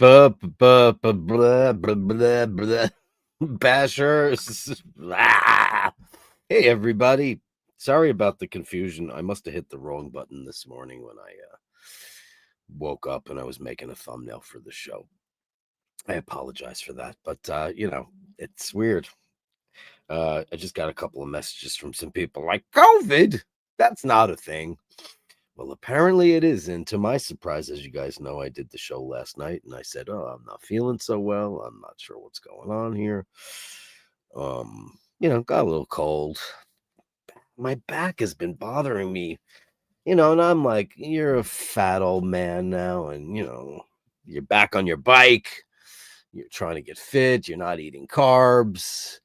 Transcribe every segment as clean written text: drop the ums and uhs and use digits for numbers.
blah, blah, blah. Bashers. Ah. Hey, everybody. Sorry about the confusion. I must have hit the wrong button this morning when I woke up and I was making a thumbnail for the show. I apologize for that, but it's weird. I just got a couple of messages from some people like COVID. That's not a thing. Well, apparently it is. And to my surprise, as you guys know, I did the show last night and I said, "Oh, I'm not feeling so well. I'm not sure what's going on here." Got a little cold. My back has been bothering me, and I'm like, "You're a fat old man now, and you're back on your bike. You're trying to get fit. You're not eating carbs.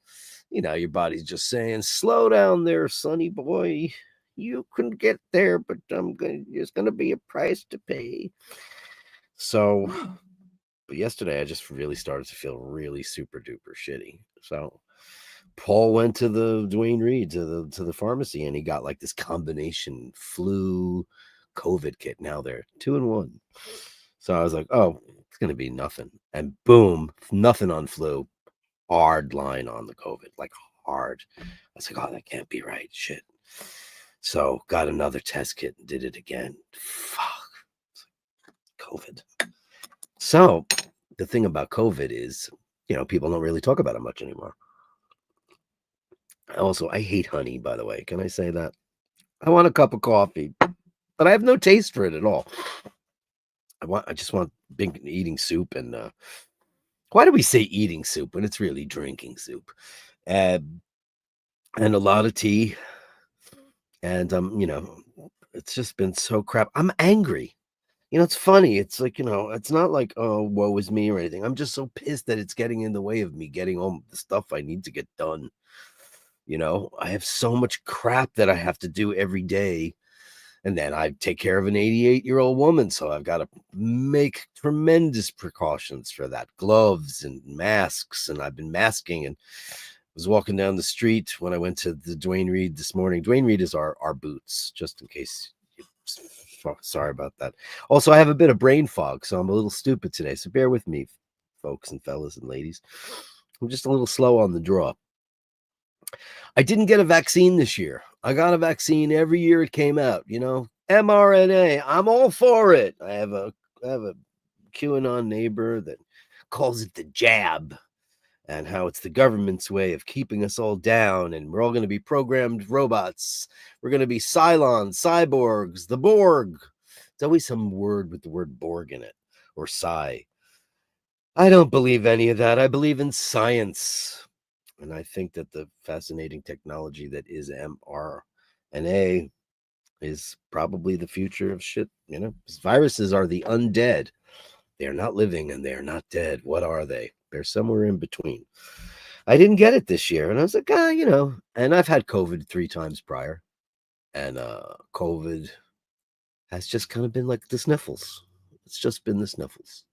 Your body's just saying, slow down there, sonny boy. You can get there, but there's gonna be a price to pay." So, but yesterday I just really started to feel really super duper shitty. So Paul went to the Dwayne Reed to the pharmacy and he got like this combination flu COVID kit. Now they're 2-in-1. So I was like, oh, it's gonna be nothing. And boom, nothing on flu. Hard line on the COVID, like hard. I was like, oh, that can't be right. Shit. So got another test kit and did it again. Fuck. COVID. So the thing about COVID is, people don't really talk about it much anymore. Also, I hate honey, by the way. Can I say that? I want a cup of coffee, but I have no taste for it at all. I just want big eating soup. And why do we say eating soup when it's really drinking soup? And a lot of tea. And it's just been so crap. I'm angry. It's funny. It's like, it's not like, oh, woe is me or anything. I'm just so pissed that it's getting in the way of me getting all the stuff I need to get done. I have so much crap that I have to do every day. And then I take care of an 88-year-old woman. So I've got to make tremendous precautions for that. Gloves and masks. And I've been masking and was walking down the street when I went to the Dwayne Reed this morning. Dwayne Reed is our boots, just in case. Sorry about that. Also, I have a bit of brain fog, so I'm a little stupid today. So bear with me, folks and fellas and ladies. I'm just a little slow on the draw. I didn't get a vaccine this year. I got a vaccine every year it came out. mRNA. I'm all for it. I have a QAnon neighbor that calls it the jab, and how it's the government's way of keeping us all down, and we're all going to be programmed robots. We're going to be Cylons, cyborgs, the Borg. It's always some word with the word Borg in it, or Psi. I don't believe any of that. I believe in science. And I think that the fascinating technology that is mRNA is probably the future of shit. Viruses are the undead. They are not living and they are not dead. What are they? They're somewhere in between. I didn't get it this year. And I was like, and I've had COVID 3 times prior. And COVID has just kind of been like the sniffles. It's just been the sniffles.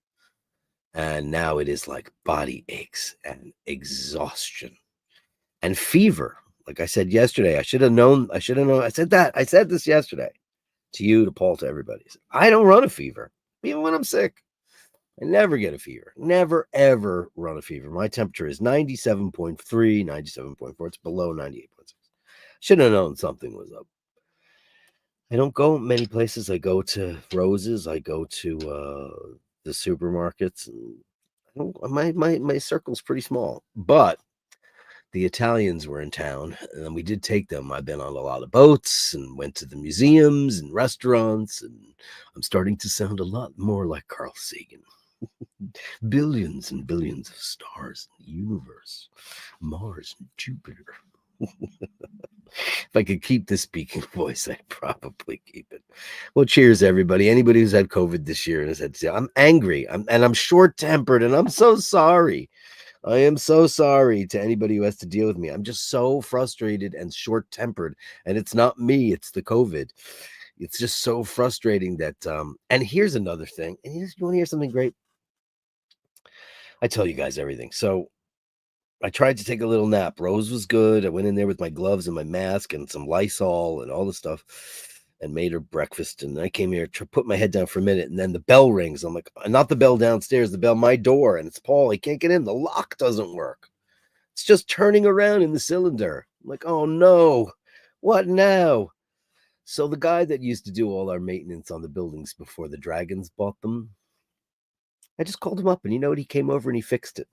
And now it is like body aches and exhaustion and fever. Like I said yesterday, I should have known. I said this yesterday to you, to Paul, to everybody. I don't run a fever, even when I'm sick. I never get a fever. Never, ever run a fever. My temperature is 97.3, 97.4. It's below 98.6. Should have known something was up. I don't go many places. I go to Rose's. I go to the supermarkets. And my circle's pretty small. But the Italians were in town, and we did take them. I've been on a lot of boats and went to the museums and restaurants, and I'm starting to sound a lot more like Carl Sagan. Billions and billions of stars in the universe, Mars and Jupiter. If I could keep this speaking voice, I'd probably keep it. Well, cheers, everybody. Anybody who's had COVID this year and has had, I'm angry, I'm short-tempered, and I'm so sorry. I am so sorry to anybody who has to deal with me. I'm just so frustrated and short-tempered, and it's not me, it's the COVID. It's just so frustrating that, and here's another thing. And you want to hear something great? I tell you guys everything. So I tried to take a little nap. Rose was good. I went in there with my gloves and my mask and some Lysol and all the stuff. and made her breakfast. And I came here to put my head down for a minute, and then the bell rings. I'm like, not the bell downstairs, the bell my door, and it's Paul. He can't get in. The lock doesn't work. It's just turning around in the cylinder. I'm like, oh no, what now? So the guy that used to do all our maintenance on the buildings before the Dragons bought them, I just called him up, and you know what? He came over and he fixed it.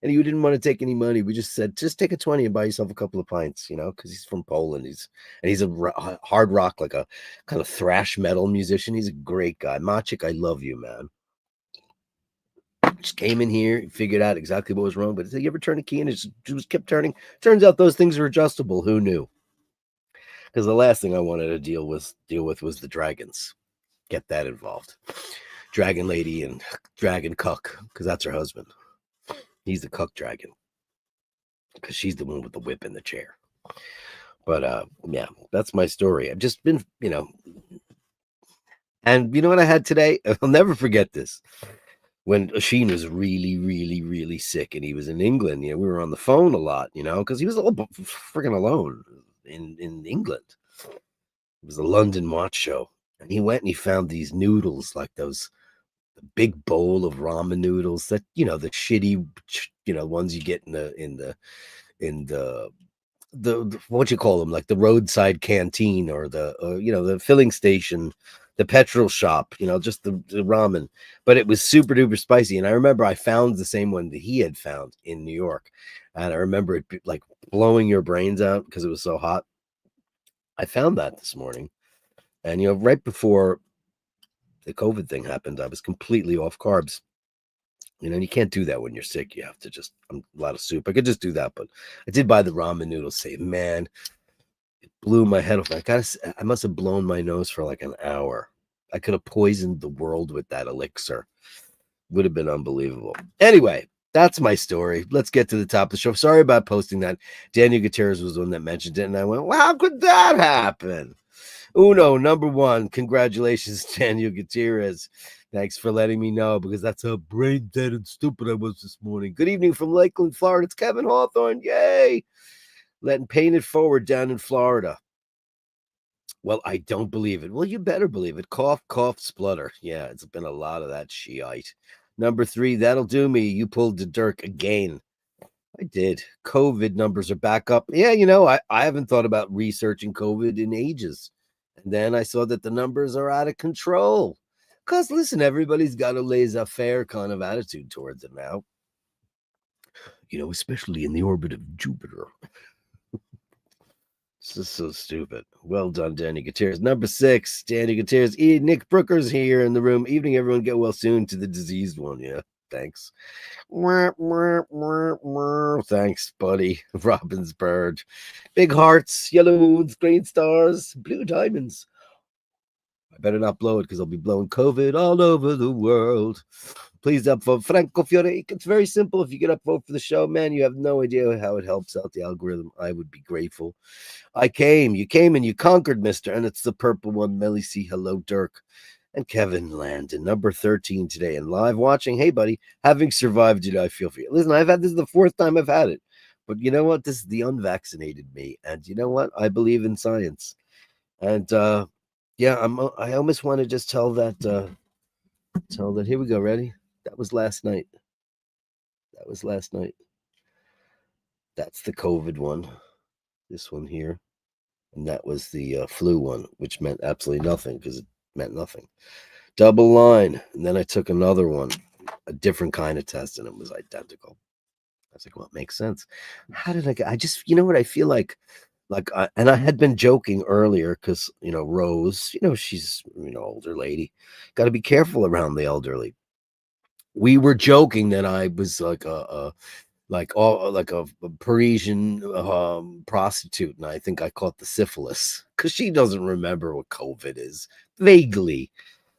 And he didn't want to take any money. We just said, just take a 20 and buy yourself a couple of pints, because he's from Poland. He's a hard rock, like a kind of thrash metal musician. He's a great guy. Maciek, I love you, man. Just came in here, figured out exactly what was wrong. But you ever turn a key and it just kept turning? Turns out those things are adjustable. Who knew? Because the last thing I wanted to deal with was the dragons. Get that involved. Dragon lady and dragon cuck, because that's her husband. He's the cuck dragon, because she's the one with the whip in the chair. But yeah, that's my story. I've just been, and you know what I had today? I'll never forget this. When Oisin was really, really, really sick, and he was in England, we were on the phone a lot, because he was all freaking alone in England. It was a London watch show, and he went and he found these noodles, like those big bowl of ramen noodles that the shitty ones you get in the what you call them, like the roadside canteen or the filling station, the petrol shop, just the ramen. But it was super duper spicy, and I remember I found the same one that he had found in New York, and I remember it like blowing your brains out because it was so hot. I found that this morning, and right before the COVID thing happened, I was completely off carbs. And you can't do that when you're sick. You have to just a lot of soup. I could just do that, but I did buy the ramen noodles. Say, man, it blew my head off. I must have blown my nose for like an hour. I could have poisoned the world with that elixir. Would have been unbelievable. Anyway, that's my story. Let's get to the top of the show. Sorry about posting that. Daniel Gutierrez was the one that mentioned it, and I went, well, how could that happen? Uno, number one. Congratulations, Daniel Gutierrez. Thanks for letting me know, because that's how brain dead and stupid I was this morning. Good evening from Lakeland, Florida. It's Kevin Hawthorne. Yay! Letting Paint It Forward down in Florida. Well, I don't believe it. Well, you better believe it. Cough, cough, splutter. Yeah, it's been a lot of that shite. Number three, that'll do me. You pulled the Dirk again. I did. COVID numbers are back up. Yeah, I haven't thought about researching COVID in ages. And then I saw that the numbers are out of control. Because, listen, everybody's got a laissez-faire kind of attitude towards it now. Especially in the orbit of Jupiter. This is so stupid. Well done, Danny Gutierrez. Number six, Danny Gutierrez. Nick Brooker's here in the room. Evening, everyone. Get well soon to the diseased one. Yeah, thanks. Thanks, buddy. Robin's bird. Big hearts, yellow moons, green stars, blue diamonds. I better not blow it, because I'll be blowing COVID all over the world. Please upvote Franco Fiore. It's very simple. If you get upvote for the show, man, you have no idea how it helps out the algorithm. I would be grateful. You came and you conquered, mister. And it's the purple one, Melly C. Hello, Dirk. And Kevin Landon, number 13 today and live watching. Hey, buddy, having survived it, I feel for you. Listen, this is the fourth time I've had it. But you know what? This is the unvaccinated me. And you know what? I believe in science. And, yeah, I almost want to just tell that, here we go. Ready? That was last night. That's the COVID one. This one here. And that was the flu one, which meant absolutely nothing, because it meant nothing. Double line. And then I took another one, a different kind of test, and it was identical. I was like, well, it makes sense. How did I just, what I feel like, and I had been joking earlier, because, Rose, she's, older lady. Got to be careful around the elderly. We were joking that I was like a Parisian prostitute, and I think I caught the syphilis, because she doesn't remember what COVID is, vaguely.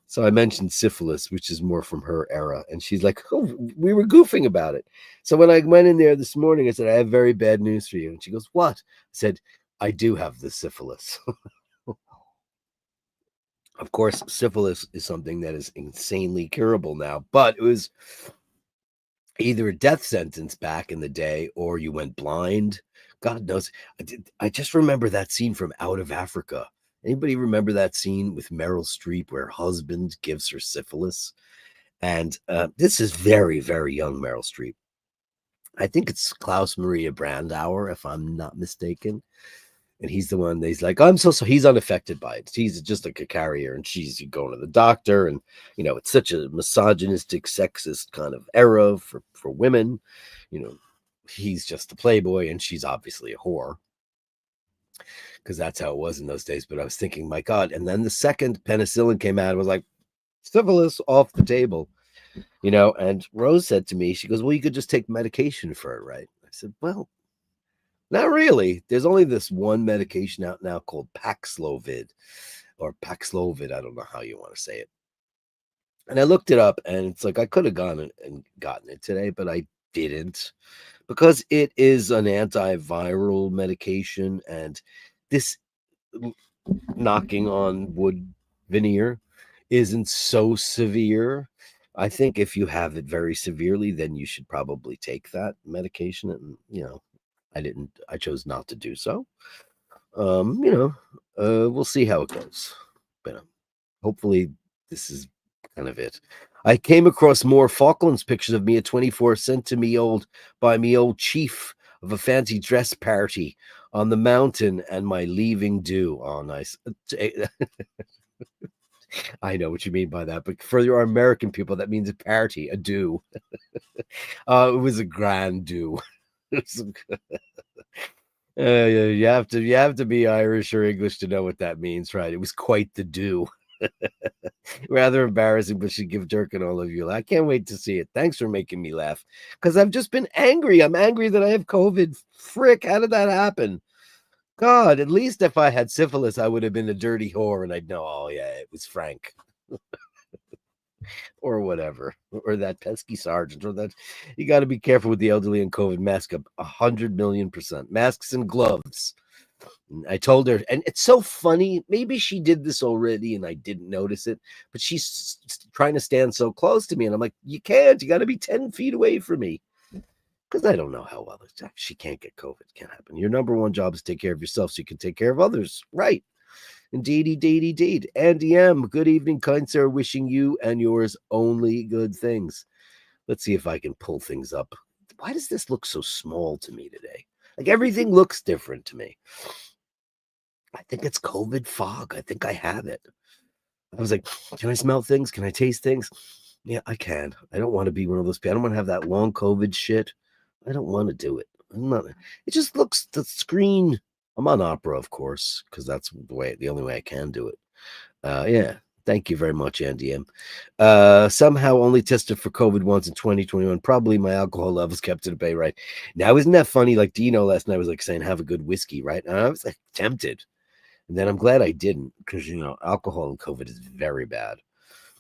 So I mentioned syphilis, which is more from her era, and she's like, oh, we were goofing about it. So when I went in there this morning, I said, I have very bad news for you. And she goes, what? I said, I do have the syphilis. Of course, syphilis is something that is insanely curable now, but it was either a death sentence back in the day, or you went blind. God knows. I just remember that scene from Out of Africa. Anybody remember that scene with Meryl Streep where her husband gives her syphilis? And this is very, very young Meryl Streep. I think it's Klaus Maria Brandauer, if I'm not mistaken. And he's the one that's like, I'm so he's unaffected by it. He's just like a carrier, and she's going to the doctor, and it's such a misogynistic, sexist kind of era for women. He's just a playboy, and she's obviously a whore, because that's how it was in those days. But I was thinking, my God. And then the second penicillin came out, it was like, syphilis off the table. And Rose said to me, she goes, well, you could just take medication for it, right? I said, well, not really. There's only this one medication out now called Paxlovid or Paxlovid. I don't know how you want to say it. And I looked it up, and it's like I could have gone and gotten it today, but I didn't, because it is an antiviral medication, and this, knocking on wood veneer, isn't so severe. I think if you have it very severely, then you should probably take that medication. And I chose not to do so. We'll see how it goes. But hopefully this is kind of it. I came across more Falklands pictures of me at 24 sent to me by me old chief of a fancy dress party on the mountain, and my leaving due. Oh, nice. I know what you mean by that, but for our American people, that means a party, a do. It was a grand do. You have to be Irish or English to know what that means, right? It was quite the do. Rather embarrassing, but should give Dirk and all of you. I can't wait to see it. Thanks for making me laugh, because I've just been angry. I'm angry that I have COVID. Frick, how did that happen? God, at least if I had syphilis, I would have been a dirty whore, and I'd know, oh yeah, it was Frank. Or whatever, or that pesky sergeant, or that. You got to be careful with the elderly and COVID. Mask up 100,000,000%. Masks and gloves. And I told her, and it's so funny. Maybe she did this already and I didn't notice it, but she's trying to stand so close to me, and I'm like, you can't. You got to be 10 feet away from me, because I don't know how well it's. She can't get COVID. It can't happen. Your number one job is to take care of yourself so you can take care of others. Right. Indeed. Andy M., good evening, kind sir. Wishing you and yours only good things. Let's see if I can pull things up. Why does this look so small to me today? Like, everything looks different to me. I think it's COVID fog. I think I have it. I was like, can I smell things? Can I taste things? Yeah, I can. I don't want to be one of those people. I don't want to have that long COVID shit. I don't want to do it. I'm not. It just looks, the screen. I'm on Opera, of course, because that's the only way I can do it. Yeah. Thank you very much, Andy M. Somehow only tested for COVID once in 2021. Probably my alcohol levels kept it at bay, right? Now, isn't that funny? Like Dino last night was like saying, have a good whiskey, right? And I was like tempted. And then I'm glad I didn't, because, alcohol and COVID is very bad.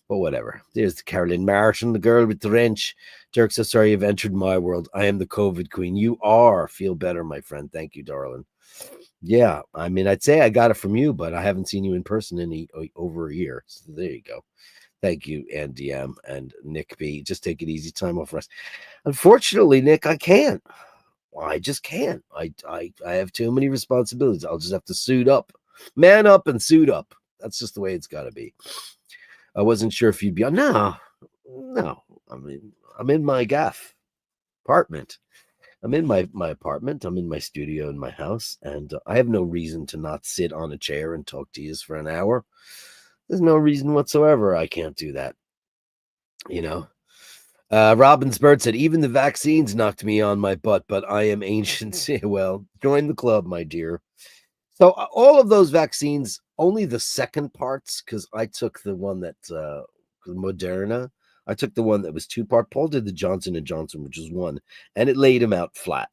But whatever. There's Carolyn Martin, the girl with the wrench. Dirk, so sorry you've entered my world. I am the COVID queen. You are. Feel better, my friend. Thank you, darling. Yeah, I mean, I'd say I got it from you, but I haven't seen you in person in over a year. So there you go. Thank you, Andy M. and Nick B. Just take it easy. Time off rest. Unfortunately, Nick, I can't. I just can't. I have too many responsibilities. I'll just have to suit up. Man up and suit up. That's just the way it's got to be. I wasn't sure if you'd be on. No. I mean, I'm in my gaff apartment. I'm in my apartment. I'm in my studio in my house, and I have no reason to not sit on a chair and talk to you for an hour. There's no reason whatsoever I can't do that. Robin's Bird said, even the vaccines knocked me on my butt, but I am ancient. Well, join the club, my dear. So all of those vaccines, only the second parts, because I took the one that Moderna. I took the one that was 2-part. Paul did the Johnson & Johnson, which was 1, and it laid him out flat.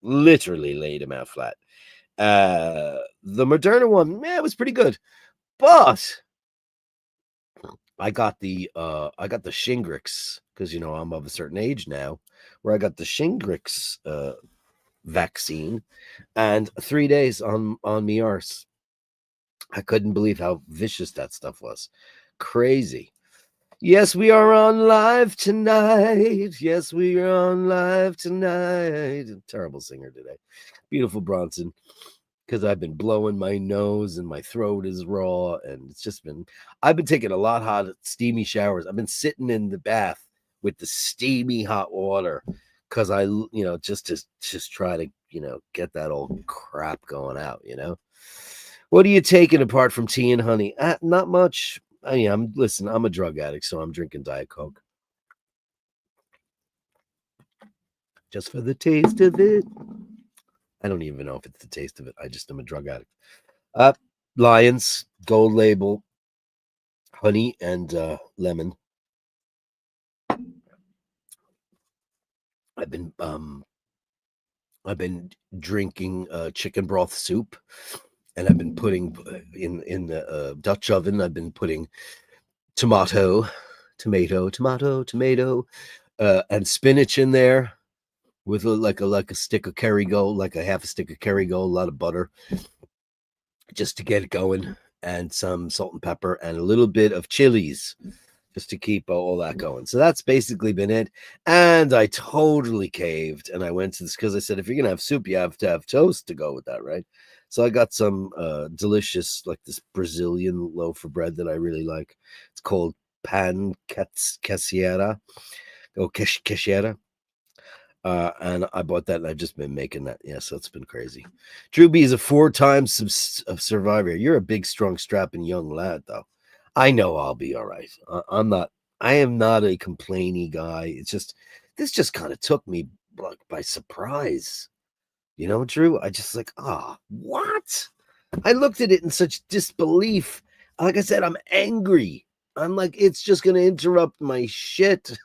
Literally laid him out flat. The Moderna one, it was pretty good. But I got the Shingrix, because I'm of a certain age now, where I got the Shingrix vaccine, and 3 days on me arse. I couldn't believe how vicious that stuff was. Crazy. Yes, we are on live tonight. Yes, we are on live tonight. Terrible singer today. Beautiful Bronson. because I've been blowing my nose and my throat is raw, and I've been taking a lot hot, steamy showers. I've been sitting in the bath with the steamy hot water because just try to get that old crap going out. What are you taking apart from tea and honey? Not much. Listen, I'm a drug addict, so I'm drinking Diet Coke just for the taste of it. I don't even know if it's the taste of it. I just am a drug addict. Uh, Lions, Gold Label, honey and lemon. I've been I've been drinking chicken broth soup, and I've been putting in the Dutch oven. I've been putting tomato, and spinach in there with like a stick of Kerrygold, like a half a stick of Kerrygold, a lot of butter, just to get it going, and some salt and pepper, and a little bit of chilies, just to keep all that going. So that's basically been it. And I totally caved, and I went to this because I said, if you're gonna have soup, you have to have toast to go with that, right? So I got some delicious, like this Brazilian loaf of bread that I really like. It's called pan queseira, or queseira. And I bought that, and I've just been making that. Yeah, so it's been crazy. Drew B is a 4-time survivor. You're a big, strong, strapping young lad, though. I know I'll be all right. I'm not. I am not a complainy guy. It's just this just kind of took me like by surprise. Drew. I just like, what? I looked at it in such disbelief. Like I said, I'm angry. I'm like, it's just gonna interrupt my shit.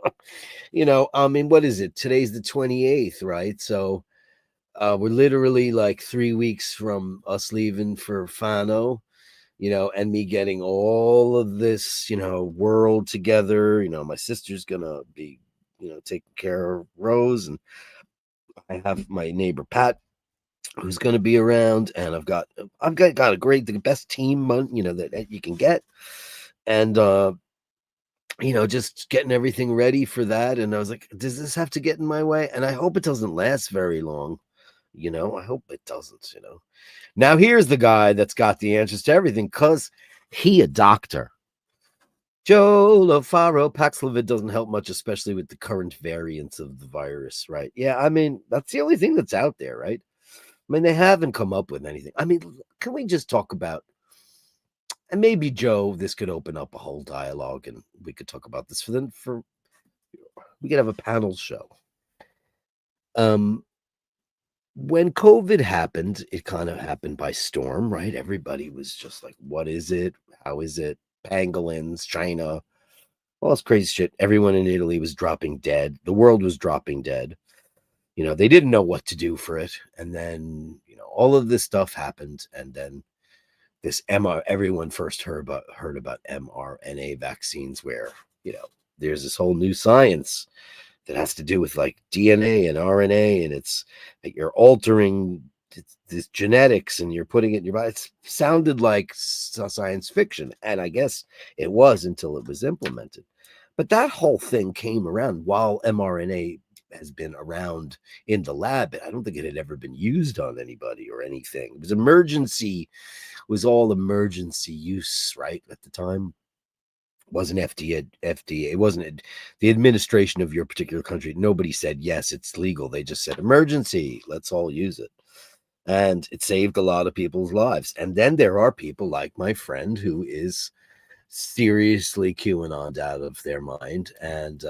I mean, what is it? Today's the 28th, right? So we're literally like 3 weeks from us leaving for Fano, and me getting all of this, world together. My sister's gonna be, taking care of Rose, and I have my neighbor Pat who's gonna be around, and I've got the best team, that you can get. And just getting everything ready for that. And I was like, does this have to get in my way? And I hope it doesn't last very long. I hope it doesn't. Now, here's the guy that's got the answers to everything because he a doctor. Joe Lofaro, Paxlovid doesn't help much, especially with the current variants of the virus, right? Yeah, I mean, that's the only thing that's out there, right? I mean, they haven't come up with anything. I mean, can we just talk about, and maybe Joe, this could open up a whole dialogue, and we could talk about this we could have a panel show. When COVID happened, it kind of happened by storm, right? Everybody was just like, what is it? How is it? Pangolins, China, all this crazy shit. Everyone in Italy was dropping dead. The world was dropping dead. They didn't know what to do for it. And then, all of this stuff happened. And then everyone first heard about mRNA vaccines, where, there's this whole new science that has to do with like DNA and RNA, and it's that you're altering this genetics and you're putting it in your body. It sounded like science fiction, and I guess it was until it was implemented. But that whole thing came around while mRNA has been around in the lab. I don't think it had ever been used on anybody or anything. It was all emergency use, right, at the time. Wasn't FDA, it wasn't the administration of your particular country. Nobody said yes, it's legal. They just said emergency, let's all use it. And it saved a lot of people's lives. And then there are people like my friend who is seriously QAnon out of their mind, and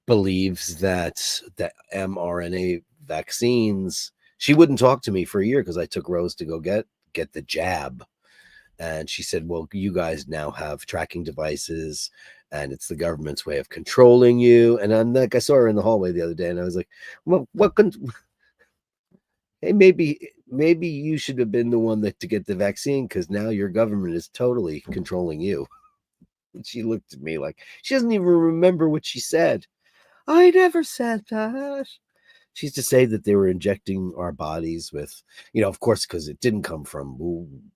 believes that the mRNA vaccines. She wouldn't talk to me for a year because I took Rose to go get the jab. And she said, well, you guys now have tracking devices, and it's the government's way of controlling you. And I'm like, I saw her in the hallway the other day, and I was like, well, hey, maybe you should have been the one to get the vaccine, because now your government is totally controlling you. And she looked at me like she doesn't even remember what she said. I never said that. She used to say that they were injecting our bodies with, of course, because it didn't come from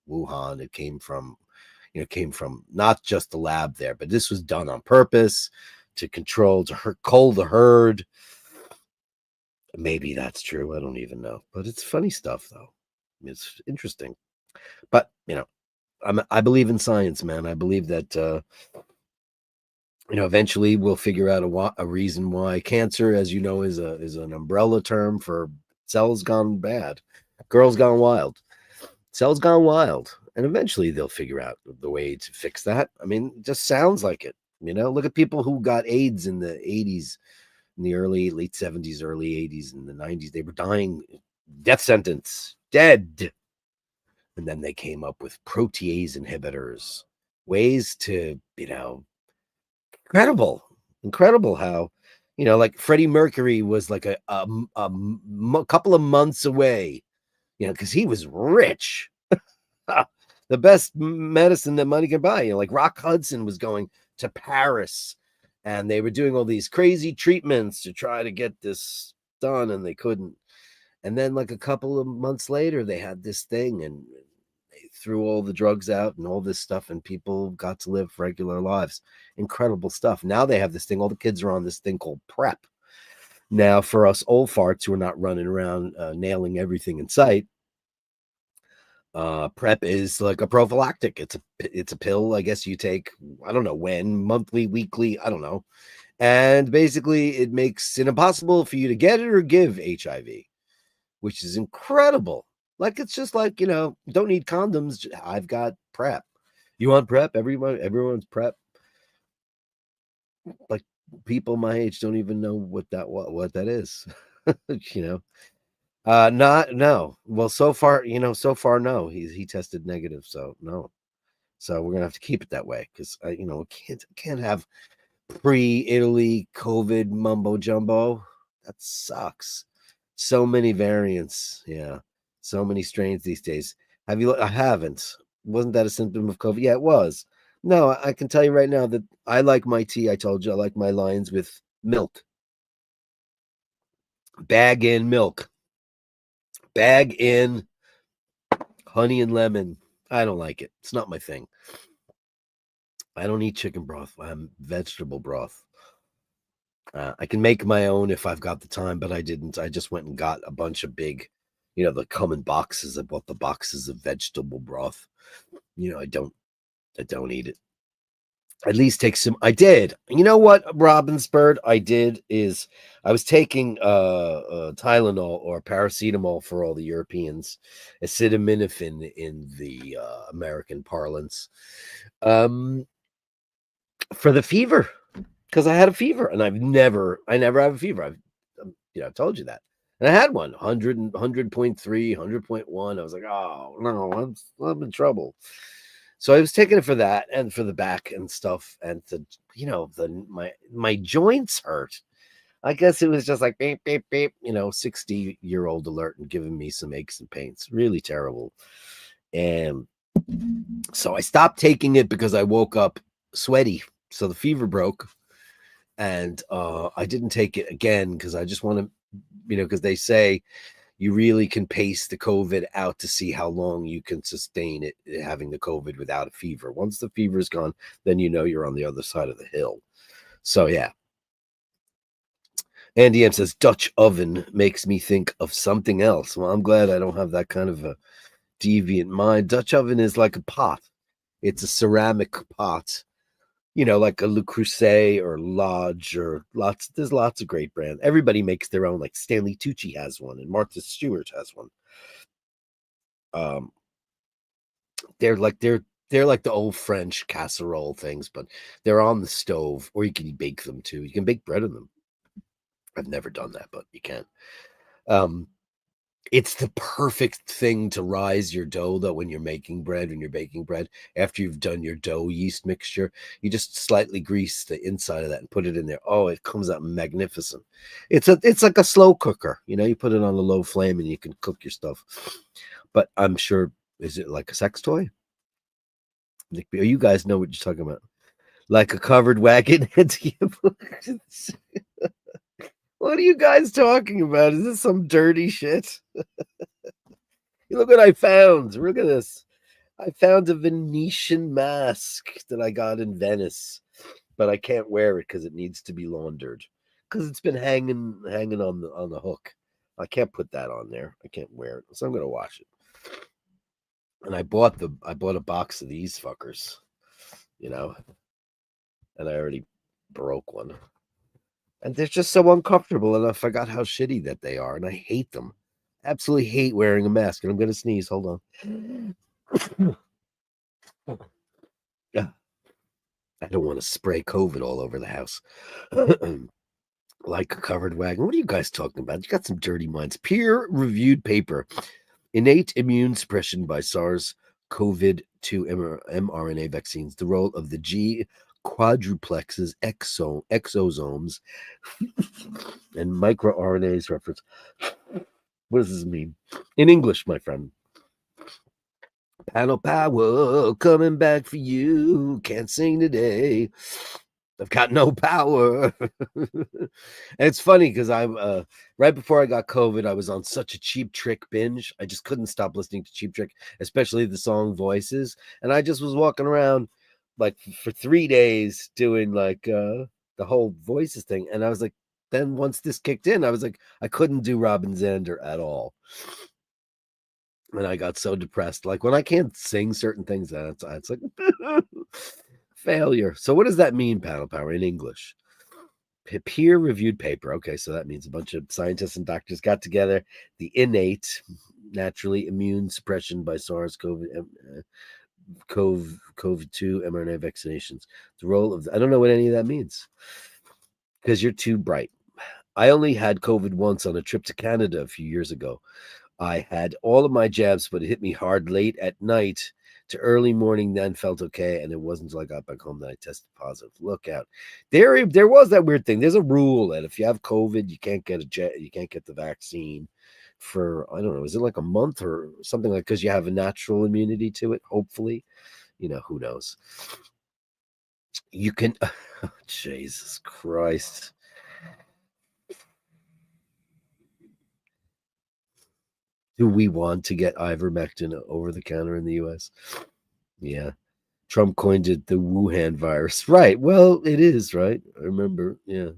Wuhan. It came from not just the lab there, but this was done on purpose to cull the herd. Maybe that's true. I don't even know. But it's funny stuff, though. It's interesting. But, I believe in science, man. I believe that, eventually we'll figure out a reason why cancer, as you know, is an umbrella term for cells gone bad, girls gone wild, cells gone wild, and eventually they'll figure out the way to fix that. I mean, it just sounds like it. Look at people who got AIDS in the 80s, in the late 70s, early 80s, and the 90s. They were dying, death sentence, dead. And then they came up with protease inhibitors, ways to, incredible how, like Freddie Mercury was like a couple of months away, because he was rich. The best medicine that money can buy. Like Rock Hudson was going to Paris and they were doing all these crazy treatments to try to get this done and they couldn't. And then like a couple of months later, they had this thing and they threw all the drugs out and all this stuff and people got to live regular lives. Incredible stuff. Now they have this thing. All the kids are on this thing called PrEP. Now for us old farts who are not running around nailing everything in sight, PrEP is like a prophylactic. It's a pill, I guess you take, I don't know when, monthly, weekly, I don't know. And basically it makes it impossible for you to get it or give HIV, which is incredible. Like it's just like, don't need condoms. I've got PrEP. You want PrEP? Everyone's PrEP. Like people my age don't even know what that is. you know. Not no. Well, so far, no. He tested negative, so no. So we're gonna have to keep it that way because can't have pre-Italy COVID mumbo jumbo. That sucks. So many variants, yeah. So many strains these days. Have you? I haven't. Wasn't that a symptom of COVID? Yeah, it was. No, I can tell you right now that I like my tea. I told you I like my lines with milk. Bag in milk. Bag in honey and lemon. I don't like it. It's not my thing. I don't eat chicken broth. I'm vegetable broth. I can make my own if I've got the time, but I didn't. I just went and got a bunch of big, the come in boxes. I bought the boxes of vegetable broth. I don't eat it. At least take some. I did. You know what, Robbinsbird? I did is I was taking Tylenol or paracetamol for all the Europeans, acetaminophen in the American parlance, for the fever because I had a fever and I never have a fever. I've told you that. And I had one 100, 100.3, 100.1. I was like, oh no, I'm in trouble. So I was taking it for that and for the back and stuff. And my joints hurt. I guess it was just like beep, beep, beep, 60-year-old alert and giving me some aches and pains. Really terrible. And so I stopped taking it because I woke up sweaty. So the fever broke. And I didn't take it again because I just want to, because they say you really can pace the COVID out to see how long you can sustain it, having the COVID without a fever. Once the fever is gone, then you're on the other side of the hill. So, yeah. Andy M says, Dutch oven makes me think of something else. Well, I'm glad I don't have that kind of a deviant mind. Dutch oven is like a pot. It's a ceramic pot. Like a Le Creuset or Lodge or there's lots of great brands. Everybody makes their own, like Stanley Tucci has one and Martha Stewart has one. They're like the old French casserole things, but they're on the stove or you can bake them too. You can bake bread in them. I've never done that, but you can. It's the perfect thing to rise your dough, though, when you're baking bread, after you've done your dough yeast mixture, you just slightly grease the inside of that and put it in there. Oh, it comes out magnificent. It's like a slow cooker. You put it on a low flame and you can cook your stuff. But I'm sure, is it like a sex toy? You guys know what you're talking about. Like a covered wagon. What are you guys talking about? Is this some dirty shit? Look what I found. Look at this. I found a Venetian mask that I got in Venice, but I can't wear it because it needs to be laundered because it's been hanging on the hook. I can't put that on there. I can't wear it, so I'm gonna wash it. And I bought a box of these fuckers, you know, and I already broke one. And they're just so uncomfortable, and I forgot how shitty that they are, and I hate them. Absolutely hate wearing a mask, and I'm gonna sneeze. Hold on. Yeah, I don't want to spray COVID all over the house. Like a covered wagon. What are you guys talking about? You got some dirty minds. Peer-reviewed paper. Innate immune suppression by SARS COVID-2 mRNA vaccines. The role of the G quadruplexes, exosomes, and microRNAs reference. What does this mean? In English, my friend. Panel power coming back for you. Can't sing today. I've got no power. And it's funny because I'm right before I got COVID, I was on such a Cheap Trick binge. I just couldn't stop listening to Cheap Trick, especially the song Voices. And I just was walking around like for 3 days doing like the whole Voices thing. And I was like, then once this kicked in, I was like, I couldn't do Robin Zander at all. And I got so depressed. Like when I can't sing certain things, it's like failure. So what does that mean, Panel Power, in English? Peer-reviewed paper. Okay, so that means a bunch of scientists and doctors got together. The innate, naturally immune suppression by SARS-CoV-2 mRNA vaccinations. The role of I don't know what any of that means because you're too bright. I only had COVID once on a trip to Canada a few years ago. I had all of my jabs, but it hit me hard late at night to early morning, then felt okay. And it wasn't until I got back home that I tested positive. Look out. There was that weird thing. There's a rule that if you have COVID, you can't get you can't get the vaccine for, I don't know, is it like a month or something like because you have a natural immunity to it, hopefully. Who knows? You can Jesus Christ. Do we want to get ivermectin over the counter in the US? Yeah. Trump coined it the Wuhan virus. Right. Well, it is, right? I remember. Yeah.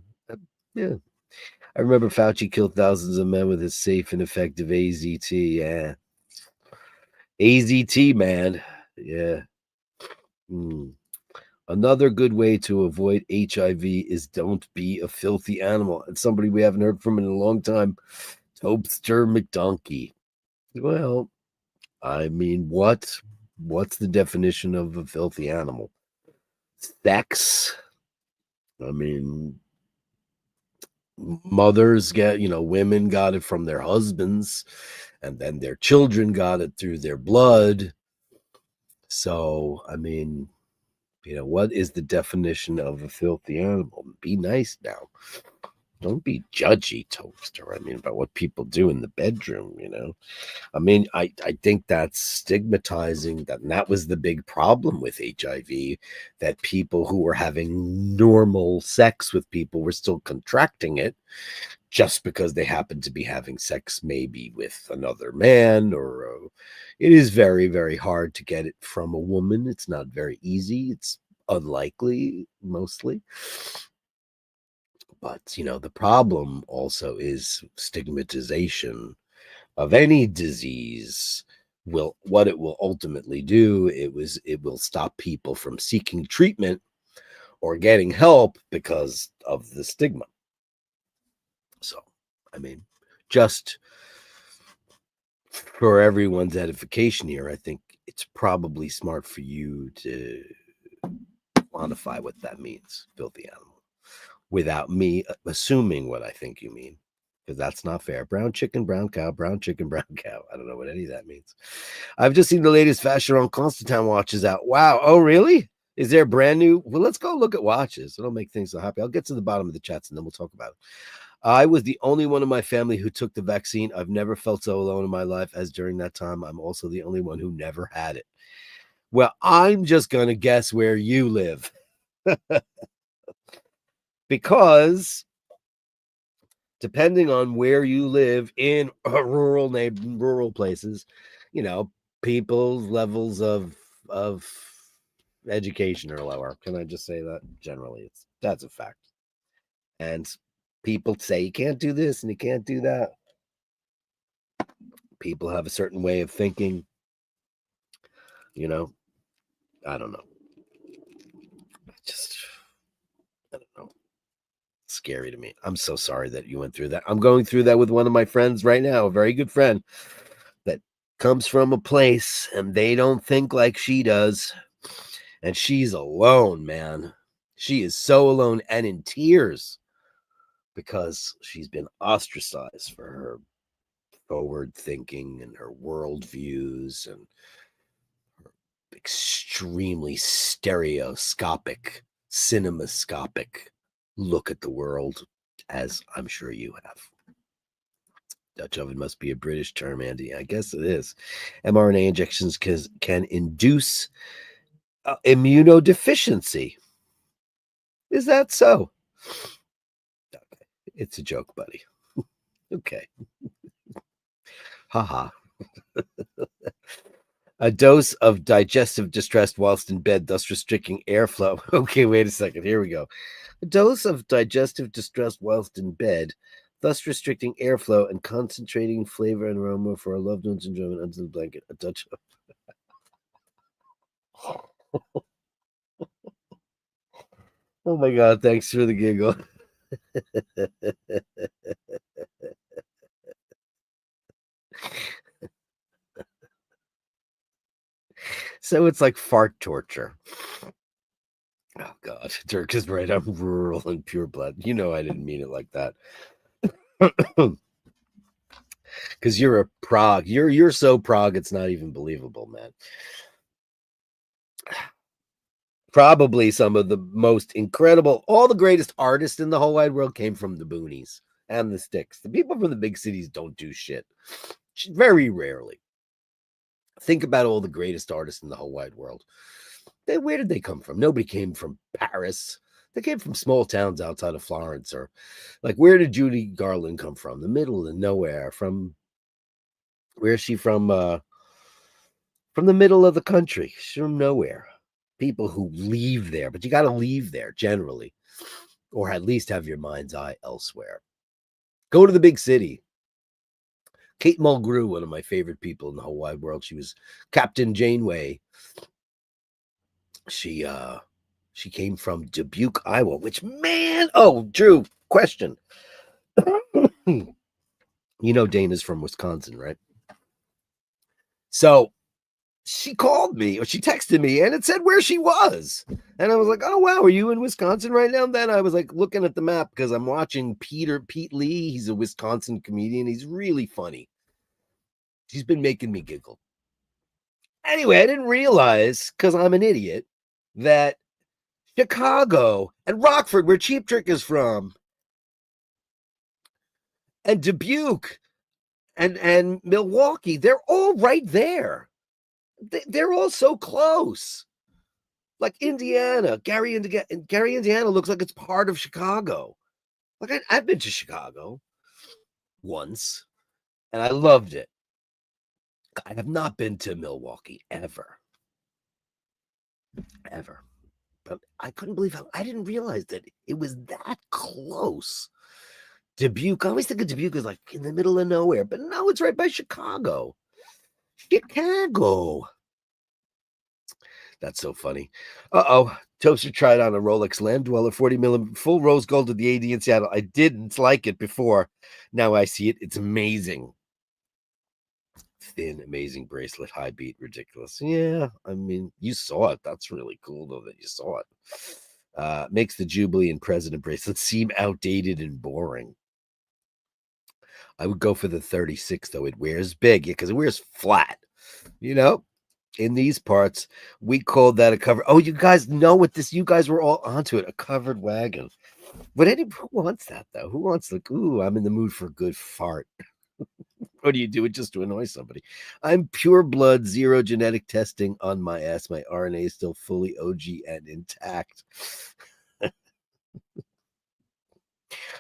Yeah. I remember Fauci killed thousands of men with his safe and effective AZT. Yeah. AZT, man. Yeah. Hmm. Another good way to avoid HIV is don't be a filthy animal. And somebody we haven't heard from in a long time, Topster McDonkey. Well, I mean, what's the definition of a filthy animal? Sex. I mean, mothers women got it from their husbands, and then their children got it through their blood. So, I mean, what is the definition of a filthy animal? Be nice now. Don't be judgy, Toaster. I mean, about what people do in the bedroom. I mean, I think that's stigmatizing that, and that was the big problem with HIV, that people who were having normal sex with people were still contracting it just because they happened to be having sex maybe with another man, or it is very, very hard to get it from a woman. It's not very easy. It's unlikely, mostly. But, the problem also is stigmatization of any disease. What it will ultimately do, it will stop people from seeking treatment or getting help because of the stigma. So, I mean, just for everyone's edification here, I think it's probably smart for you to quantify what that means, filthy animal, without me assuming what I think you mean, because that's not fair. Brown chicken, brown cow, brown chicken, brown cow. I don't know what any of that means. I've just seen the latest Vacheron Constantin watches out. Wow. Oh, really? Is there a brand new? Well, let's go look at watches. It'll make things so happy. I'll get to the bottom of the chats and then we'll talk about it. I was the only one in my family who took the vaccine. I've never felt so alone in my life as during that time. I'm also the only one who never had it. Well, I'm just going to guess where you live. Because depending on where you live in rural places, people's levels of education are lower. Can I just say that generally? That's a fact. And people say you can't do this and you can't do that. People have a certain way of thinking. You know, I don't know. Just, I don't know. Scary to me. I'm so sorry that you went through that. I'm going through that with one of my friends right now, a very good friend that comes from a place and they don't think like she does. And she's alone, man. She is so alone and in tears because she's been ostracized for her forward thinking and her worldviews and extremely stereoscopic, cinemascopic look at the world, as I'm sure you have. Dutch oven must be a British term, Andy. I guess it is. mRNA injections can induce immunodeficiency. Is that so? It's a joke, buddy. Okay. Haha. A dose of digestive distress whilst in bed, thus restricting airflow. Okay, wait a second. Here we go. A dose of digestive distress whilst in bed, thus restricting airflow and concentrating flavor and aroma for our loved ones' enjoyment under the blanket. A Dutch. Oh my God! Thanks for the giggle. So it's like fart torture. Oh God, Dirk is right. I'm rural and pure blood. You know I didn't mean it like that. Because you're a Prague. You're so Prague, it's not even believable, man. Probably some of the most incredible, all the greatest artists in the whole wide world came from the boonies and the sticks. The people from the big cities don't do shit. Very rarely. Think about all the greatest artists in the whole wide world. Where did they come from? Nobody came from Paris. They came from small towns outside of Florence, or like, where did Judy Garland come from? The middle of nowhere. From where is she from? From the middle of the country. She's from nowhere. People who leave there, but you got to leave there generally, or at least have your mind's eye elsewhere. Go to the big city. Kate Mulgrew, one of my favorite people in the whole wide world. She was Captain Janeway. She came from Dubuque, Iowa, which, man, oh, Drew, question. You know Dana's from Wisconsin, right? So she called me, or she texted me, and it said where she was. And I was like, oh, wow, are you in Wisconsin right now? And then I was like looking at the map because I'm watching Pete Lee. He's a Wisconsin comedian. He's really funny. He's been making me giggle. Anyway, I didn't realize, because I'm an idiot, that Chicago and Rockford, where Cheap Trick is from, and Dubuque and Milwaukee, they're all right there. They're all so close. Like Indiana, Gary, Indiana looks like it's part of Chicago. Like I've been to Chicago once, and I loved it. I have not been to Milwaukee ever. But I couldn't believe I didn't realize that it was that close. Dubuque, I always think of Dubuque as like in the middle of nowhere, but no, it's right by Chicago. Chicago. That's so funny. Uh-oh. Toaster tried on a Rolex Land Dweller 40 millimeter full rose gold of the AD in Seattle. I didn't like it before. Now I see it. It's amazing. Thin, amazing bracelet, high beat, ridiculous. Yeah, I mean, you saw it. That's really cool, though, that you saw it. Makes the Jubilee and President bracelet seem outdated and boring. I would go for the 36, though. It wears big, because it wears flat. You know, in these parts, we called that a cover. Oh, you guys know what this? You guys were all onto it. A covered wagon. But who wants that, though? Who wants, like, ooh, I'm in the mood for a good fart. Or do you do it just to annoy somebody? I'm pure blood, zero genetic testing on my ass. My RNA is still fully OG and intact.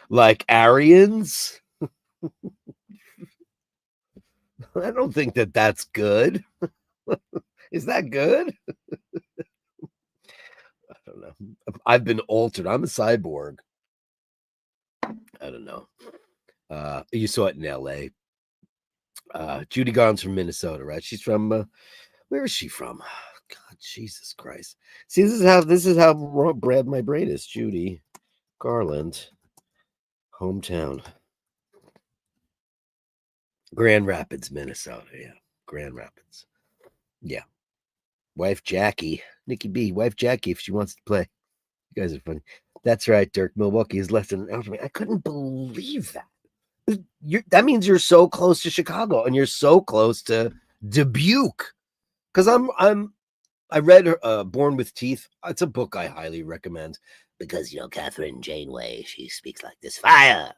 Like Aryans? I don't think that that's good. Is that good? I don't know. I've been altered. I'm a cyborg. I don't know. You saw it in LA. Judy Garland's from Minnesota, right? She's from where is she from? Jesus Christ. See, this is how bad my brain is. Judy Garland, hometown. Grand Rapids, Minnesota. Yeah. Grand Rapids. Yeah. Wife Jackie. Nikki B. Wife Jackie, if she wants to play. You guys are funny. That's right, Dirk. Milwaukee is less than an hour from me. I couldn't believe that. That means you're so close to Chicago and you're so close to Dubuque. Because I read Born with Teeth. It's a book I highly recommend because Catherine Janeway, she speaks like this fire.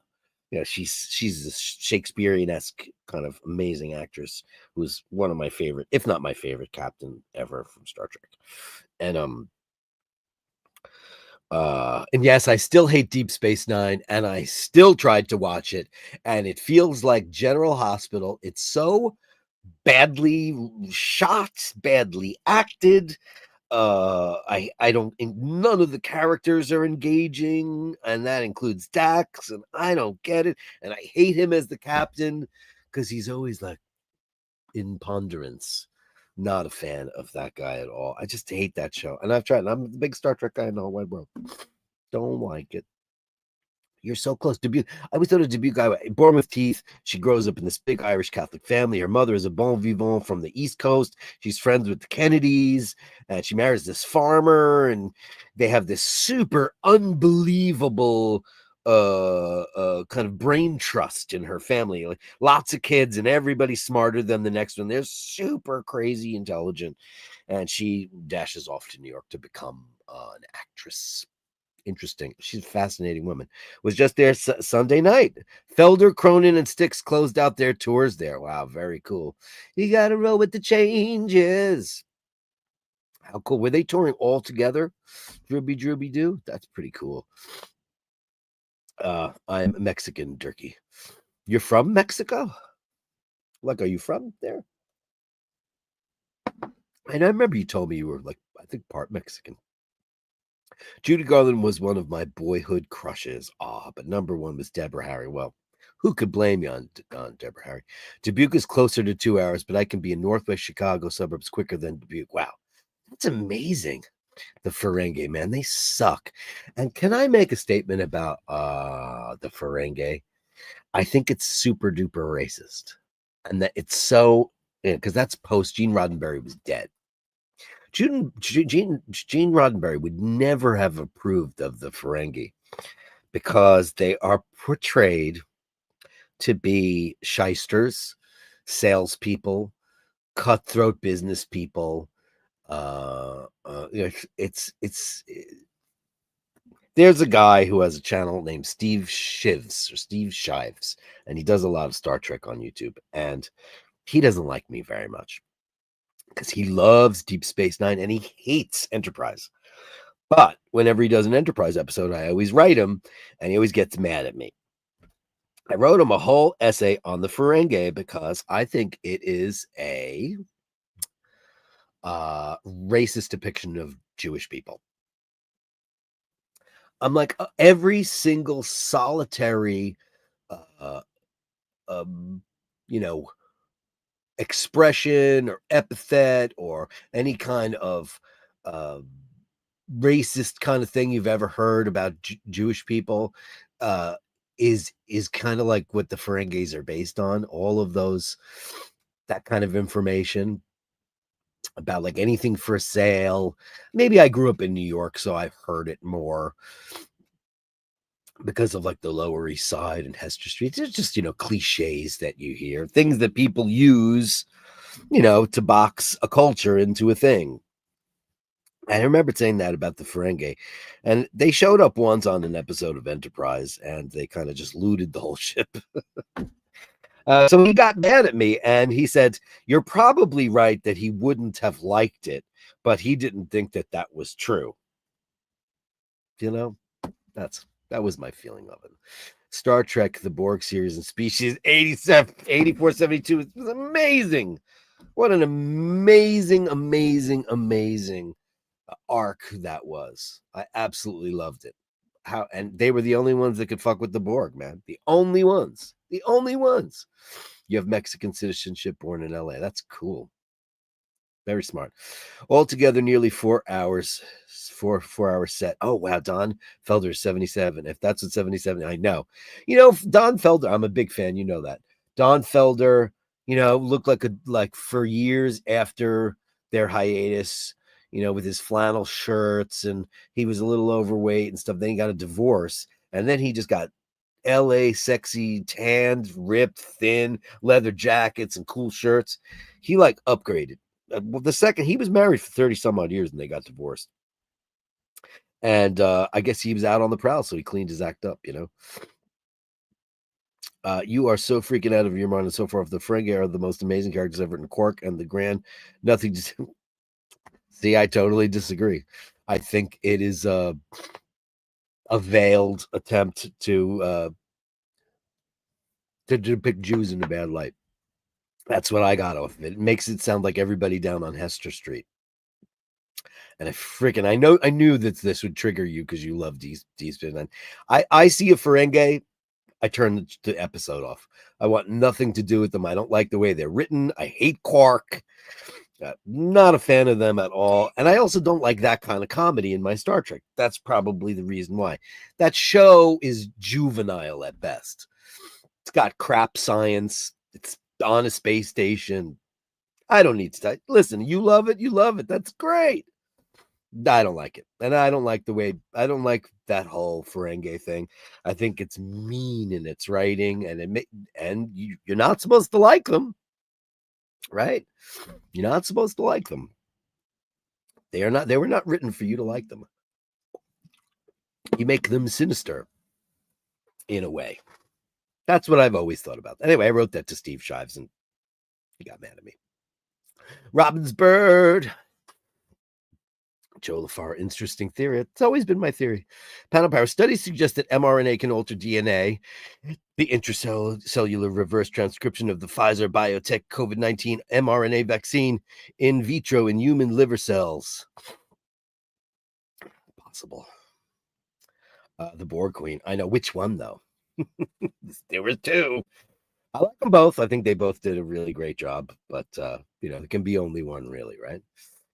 She's a Shakespearean-esque kind of amazing actress who's one of my favorite, if not my favorite, captain ever from Star Trek. And yes, I still hate Deep Space Nine, and I still tried to watch it, and it feels like General Hospital. It's so badly shot, badly acted. I don't. None of the characters are engaging, and that includes Dax, and I don't get it, and I hate him as the captain because he's always like in ponderance. Not a fan of that guy at all. I just hate that show, and I've tried. And I'm the big Star Trek guy in the whole wide world. Don't like it. You're so close. Dubuque. I always thought a Dubuque guy, born with teeth. She grows up in this big Irish Catholic family. Her mother is a bon vivant from the East Coast. She's friends with the Kennedys, and she marries this farmer, and they have this super unbelievable kind of brain trust in her family. Like lots of kids, and everybody's smarter than the next one. They're super crazy intelligent, and she dashes off to New York to become an actress. Interesting. She's a fascinating woman. Was just there Sunday night. Felder, Cronin, and Styx closed out their tours there. Wow, very cool. You got to roll with the changes. How cool. Were they touring all together? Drooby Doo? That's pretty cool. I'm Mexican, Dirky. You're from Mexico? Like, are you from there? And I remember you told me you were like, I think part Mexican. Judy Garland was one of my boyhood crushes. But number one was Deborah Harry. Well, who could blame you on Deborah Harry? Dubuque is closer to 2 hours, but I can be in Northwest Chicago suburbs quicker than Dubuque. Wow, that's amazing. The Ferengi, man, they suck. And can I make a statement about the Ferengi? I think it's super duper racist, and that it's so because that's post Gene Roddenberry was dead. Gene Roddenberry would never have approved of the Ferengi because they are portrayed to be shysters, salespeople, cutthroat business people. It's there's a guy who has a channel named Steve Shives, and he does a lot of Star Trek on YouTube, and he doesn't like me very much because he loves Deep Space Nine and he hates Enterprise. But whenever he does an Enterprise episode, I always write him, and he always gets mad at me. I wrote him a whole essay on the Ferengi because I think it is a racist depiction of Jewish people. I'm like every single solitary, uh, um, you know, expression or epithet or any kind of uh, racist kind of thing you've ever heard about Jewish people uh, is kind of like what the Ferengis are based on. All of those, that kind of information about like anything for sale. Maybe I grew up in New York, so I've heard it more because of like the Lower East Side and Hester Street. It's just, cliches that you hear, things that people use, to box a culture into a thing. I remember saying that about the Ferengi, and they showed up once on an episode of Enterprise, and they kind of just looted the whole ship. So he got mad at me, and he said, "You're probably right that he wouldn't have liked it, but he didn't think that that was true." You know, that was my feeling of it. Star Trek, the Borg series and species 87, 84, 72. It was amazing. What an amazing, amazing, amazing arc that was. I absolutely loved it. And they were the only ones that could fuck with the Borg, man. The only ones. The only ones. You have Mexican citizenship, born in LA. That's cool. Very smart. Altogether, nearly 4 hours. 4 hour set. Oh wow, Don Felder is 77. If that's what 77, I know. Don Felder. I'm a big fan. You know that. Don Felder. Looked like for years after their hiatus. With his flannel shirts, and he was a little overweight and stuff. Then he got a divorce, and then he just got LA sexy, tanned, ripped, thin, leather jackets and cool shirts. He like upgraded. The second he was married for 30 some odd years and they got divorced. And I guess he was out on the prowl, so he cleaned his act up. You are so freaking out of your mind and so far off. The Ferengi are the most amazing characters ever in Quark and the Grand. Nothing to see. I totally disagree. I think it is a veiled attempt to depict Jews in a bad light. That's what I got off of it. It makes it sound like everybody down on Hester Street. And I knew that this would trigger you because you love Deep Space Nine. I see a Ferengi, I turn the episode off. I want nothing to do with them. I don't like the way they're written. I hate Quark. Not a fan of them at all. And I also don't like that kind of comedy in my Star Trek. That's probably the reason why. That show is juvenile at best. It's got crap science. It's on a space station. I don't need to listen. You love it. You love it. That's great. I don't like it. And I don't like that whole Ferengi thing. I think it's mean in its writing, and you're not supposed to like them, right? You're not supposed to like them. They were not written for you to like them. You make them sinister in a way. That's what I've always thought about. Anyway, I wrote that to Steve Shives and he got mad at me. Robin's Bird. Joe LaFar, interesting theory. It's always been my theory. Panel Power studies suggest that mRNA can alter DNA. The intracellular reverse transcription of the Pfizer biotech COVID-19 mRNA vaccine in vitro in human liver cells. Possible. The Borg Queen. I know which one, though. There were two. I like them both. I think they both did a really great job, but there can be only one, really, right?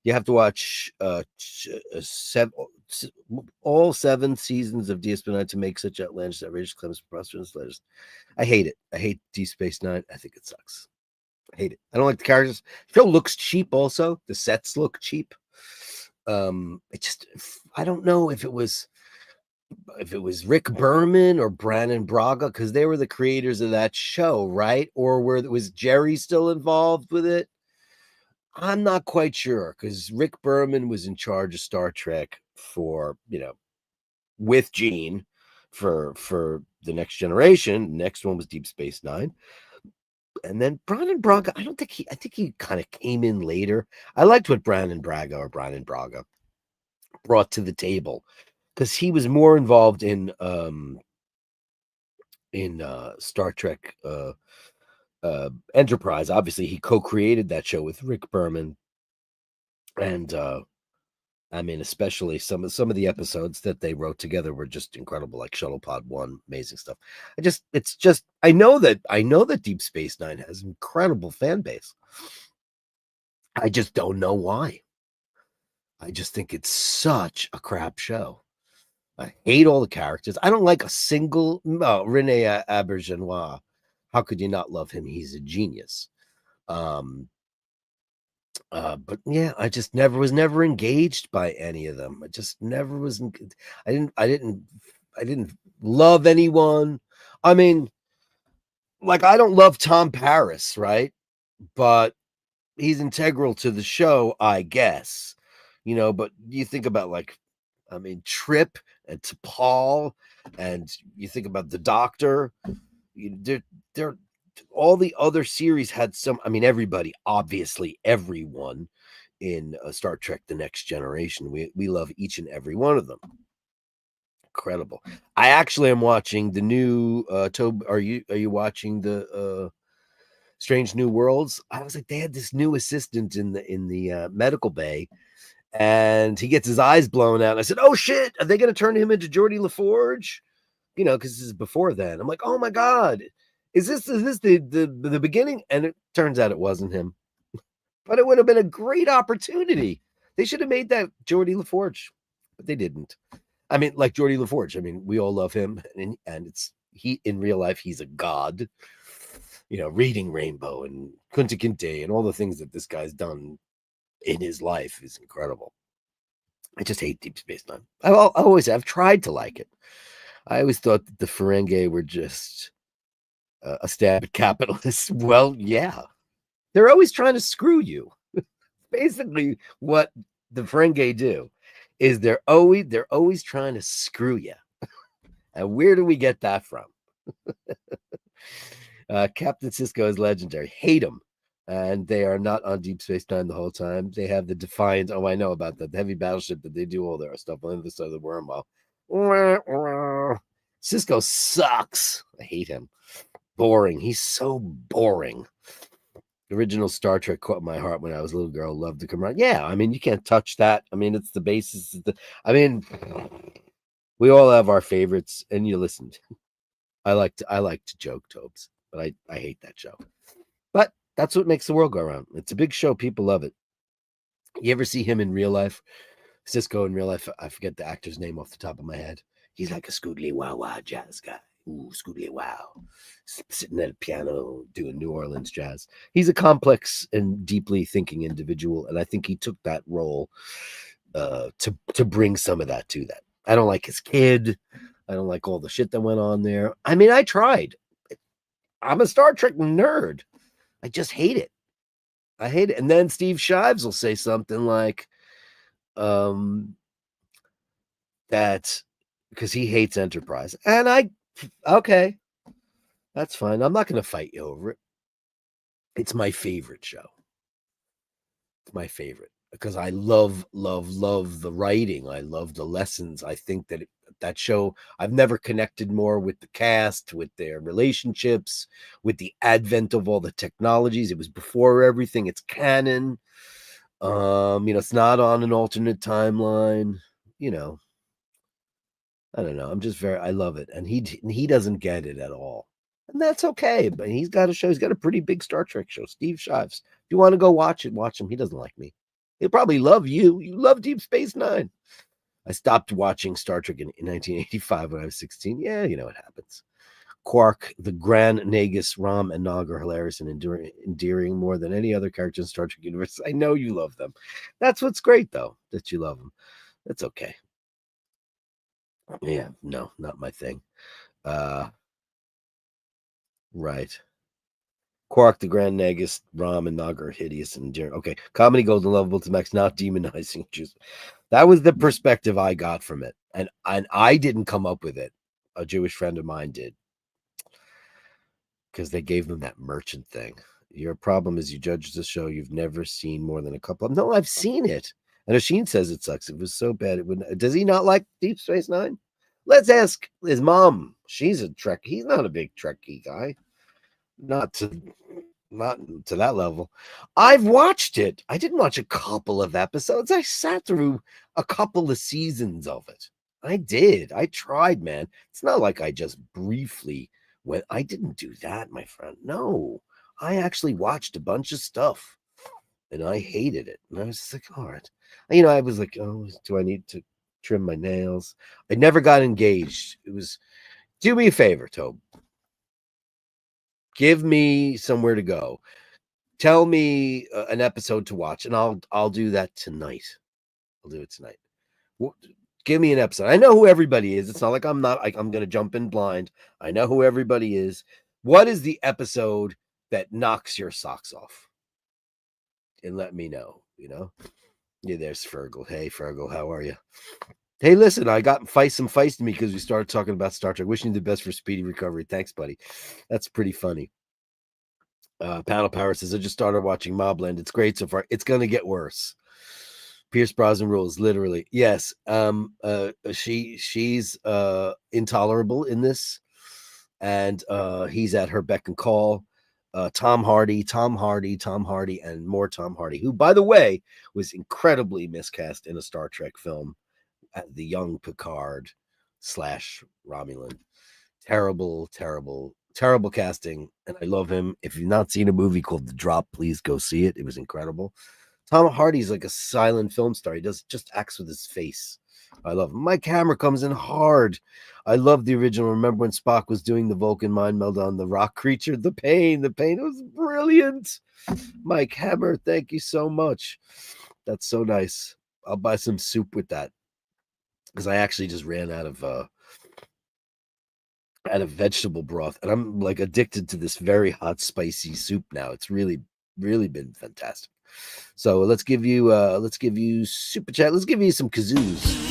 You have to watch all 7 seasons of Deep Space Nine to make such outlandish, outrageous claims, preposterous letters. I hate it. I hate Deep Space Nine. I think it sucks. I hate it. I don't like the characters. The show looks cheap. Also, the sets look cheap. I don't know if it was Rick Berman or Brannon Braga, because they were the creators of that show, right? Or was Jerry still involved with it? I'm not quite sure, because Rick Berman was in charge of Star Trek for, with Gene for the Next Generation. The next one was Deep Space Nine. And then Brannon Braga, I think he kind of came in later. I liked what Brannon Braga brought to the table, because he was more involved in Star Trek Enterprise. Obviously, he co-created that show with Rick Berman, and especially some of the episodes that they wrote together were just incredible, like Shuttle Pod 1, amazing stuff. I know that Deep Space Nine has incredible fan base. I just don't know why. I just think it's such a crap show. I hate all the characters. I don't like a single Rene Auberjonois. How could you not love him? He's a genius. But yeah, I just was never engaged by any of them. I just never was. I didn't love anyone. I mean, like, I don't love Tom Paris, right? But he's integral to the show, I guess. But you think about, Trip and T'Pol, and you think about the Doctor. They're all the other series had some. Everybody, obviously, everyone in Star Trek: The Next Generation. We love each and every one of them. Incredible. I actually am watching the new. Are you watching the Strange New Worlds? I was like, they had this new assistant in the medical bay, and he gets his eyes blown out. And I said, "Oh shit! Are they going to turn him into Geordie LaForge?" Because this is before then. I'm like, "Oh my god, is this the beginning?" And it turns out it wasn't him. But it would have been a great opportunity. They should have made that Geordie LaForge, but they didn't. I mean, like Geordie LaForge. I mean, we all love him, and it's he in real life. He's a god. You know, reading Rainbow and Kunta Kinte and all the things that this guy's done in his life is incredible. I just hate Deep Space Nine. I've tried to like it. I always thought that the Ferengi were just a stab at capitalists. Well, yeah, they're always trying to screw you. Basically, what the Ferengi do is they're always trying to screw you. And where do we get that from? Captain Sisko is legendary. Hate him. And they are not on Deep Space Nine the whole time. They have the Defiant. Oh, I know about that. The heavy battleship that they do all their stuff on the other side of the wormhole. Sisko sucks. I hate him. Boring. He's so boring. The original Star Trek caught my heart when I was a little girl. Loved to come around. Yeah, I mean, you can't touch that. I mean, it's the basis. I mean, we all have our favorites, and you listened. I like to joke, Tobes, but I hate that show. But that's what makes the world go around. It's a big show. People love it. You ever see him in real life? Cisco in real life. I forget the actor's name off the top of my head. He's like a scoodly wow wow jazz guy. Ooh, scoodly wow. Sitting at a piano doing New Orleans jazz. He's a complex and deeply thinking individual, and I think he took that role to bring some of that to that. I don't like his kid. I don't like all the shit that went on there. I mean, I tried. I'm a Star Trek nerd. I just hate it. I hate it. And then Steve Shives will say something like, that because he hates Enterprise. And okay, that's fine. I'm not going to fight you over it. It's my favorite show. It's my favorite because I love the writing. I love the lessons. I think that show, I've never connected more with the cast, with their relationships, with the advent of all the technologies. It was before everything. It's canon. It's not on an alternate timeline. I don't know. I love it. And he doesn't get it at all. And that's okay. But he's got a show. He's got a pretty big Star Trek show. Steve Shives. If you want to go watch it, watch him. He doesn't like me. He'll probably love you. You love Deep Space Nine. I stopped watching Star Trek in 1985 when I was 16. Yeah, you know what happens. Quark, the Grand Nagus, Rom, and Nog are hilarious and endearing more than any other character in Star Trek universe. I know you love them. That's what's great, though, that you love them. That's okay. Yeah, no, not my thing. Right. Quark, the Grand Nagus, Rom, and Nog are hideous and endearing. Okay, comedy goes and lovable to max, not demonizing Jews. That was the perspective I got from it, and I didn't come up with it. A Jewish friend of mine did, because they gave them that merchant thing. Your problem is you judge the show you've never seen more than a couple of. No, I've seen it, and Asheen says it sucks. It was so bad. It wouldn't. Does he not like Deep Space Nine? Let's ask his mom. She's a Trek. He's not a big Trekkie guy. Not to that level. I've watched it. I didn't watch a couple of episodes. I sat through a couple of seasons of it. I did. I tried, man. It's not like I just briefly went. I didn't do that, my friend. No, I actually watched a bunch of stuff and I hated it. And I was just like, all right. I was like, oh, do I need to trim my nails? I never got engaged. Do me a favor, Tobe. Give me somewhere to go. Tell me an episode to watch, and I'll do that tonight. I'll do it tonight. Give me an episode. I know who everybody is. It's not like I'm going to jump in blind. I know who everybody is. What is the episode that knocks your socks off? And let me know, Yeah, there's Fergal. Hey, Fergal, how are you? Hey, listen, I got some feist in me because we started talking about Star Trek. Wishing you the best for speedy recovery. Thanks, buddy. That's pretty funny. Panel Power says, I just started watching Mobland. It's great so far. It's going to get worse. Pierce Brosnan rules, literally. Yes. She's intolerable in this, and he's at her beck and call. Tom Hardy, and more Tom Hardy, who, by the way, was incredibly miscast in a Star Trek film as the young Picard / Romulan. Terrible Terrible casting, and I love him. If you've not seen a movie called The Drop, please go see it. It was incredible. Tom Hardy's like a silent film star. He does just acts with his face. I love him. Mike Hammer comes in hard. I love the original. Remember when Spock was doing the Vulcan mind meld on the rock creature? The pain. It was brilliant. Mike Hammer, thank you so much. That's so nice. I'll buy some soup with that because I actually just ran out of vegetable broth, and I'm like addicted to this very hot, spicy soup now. It's really, really been fantastic. So let's give you super chat. Let's give you some kazoos.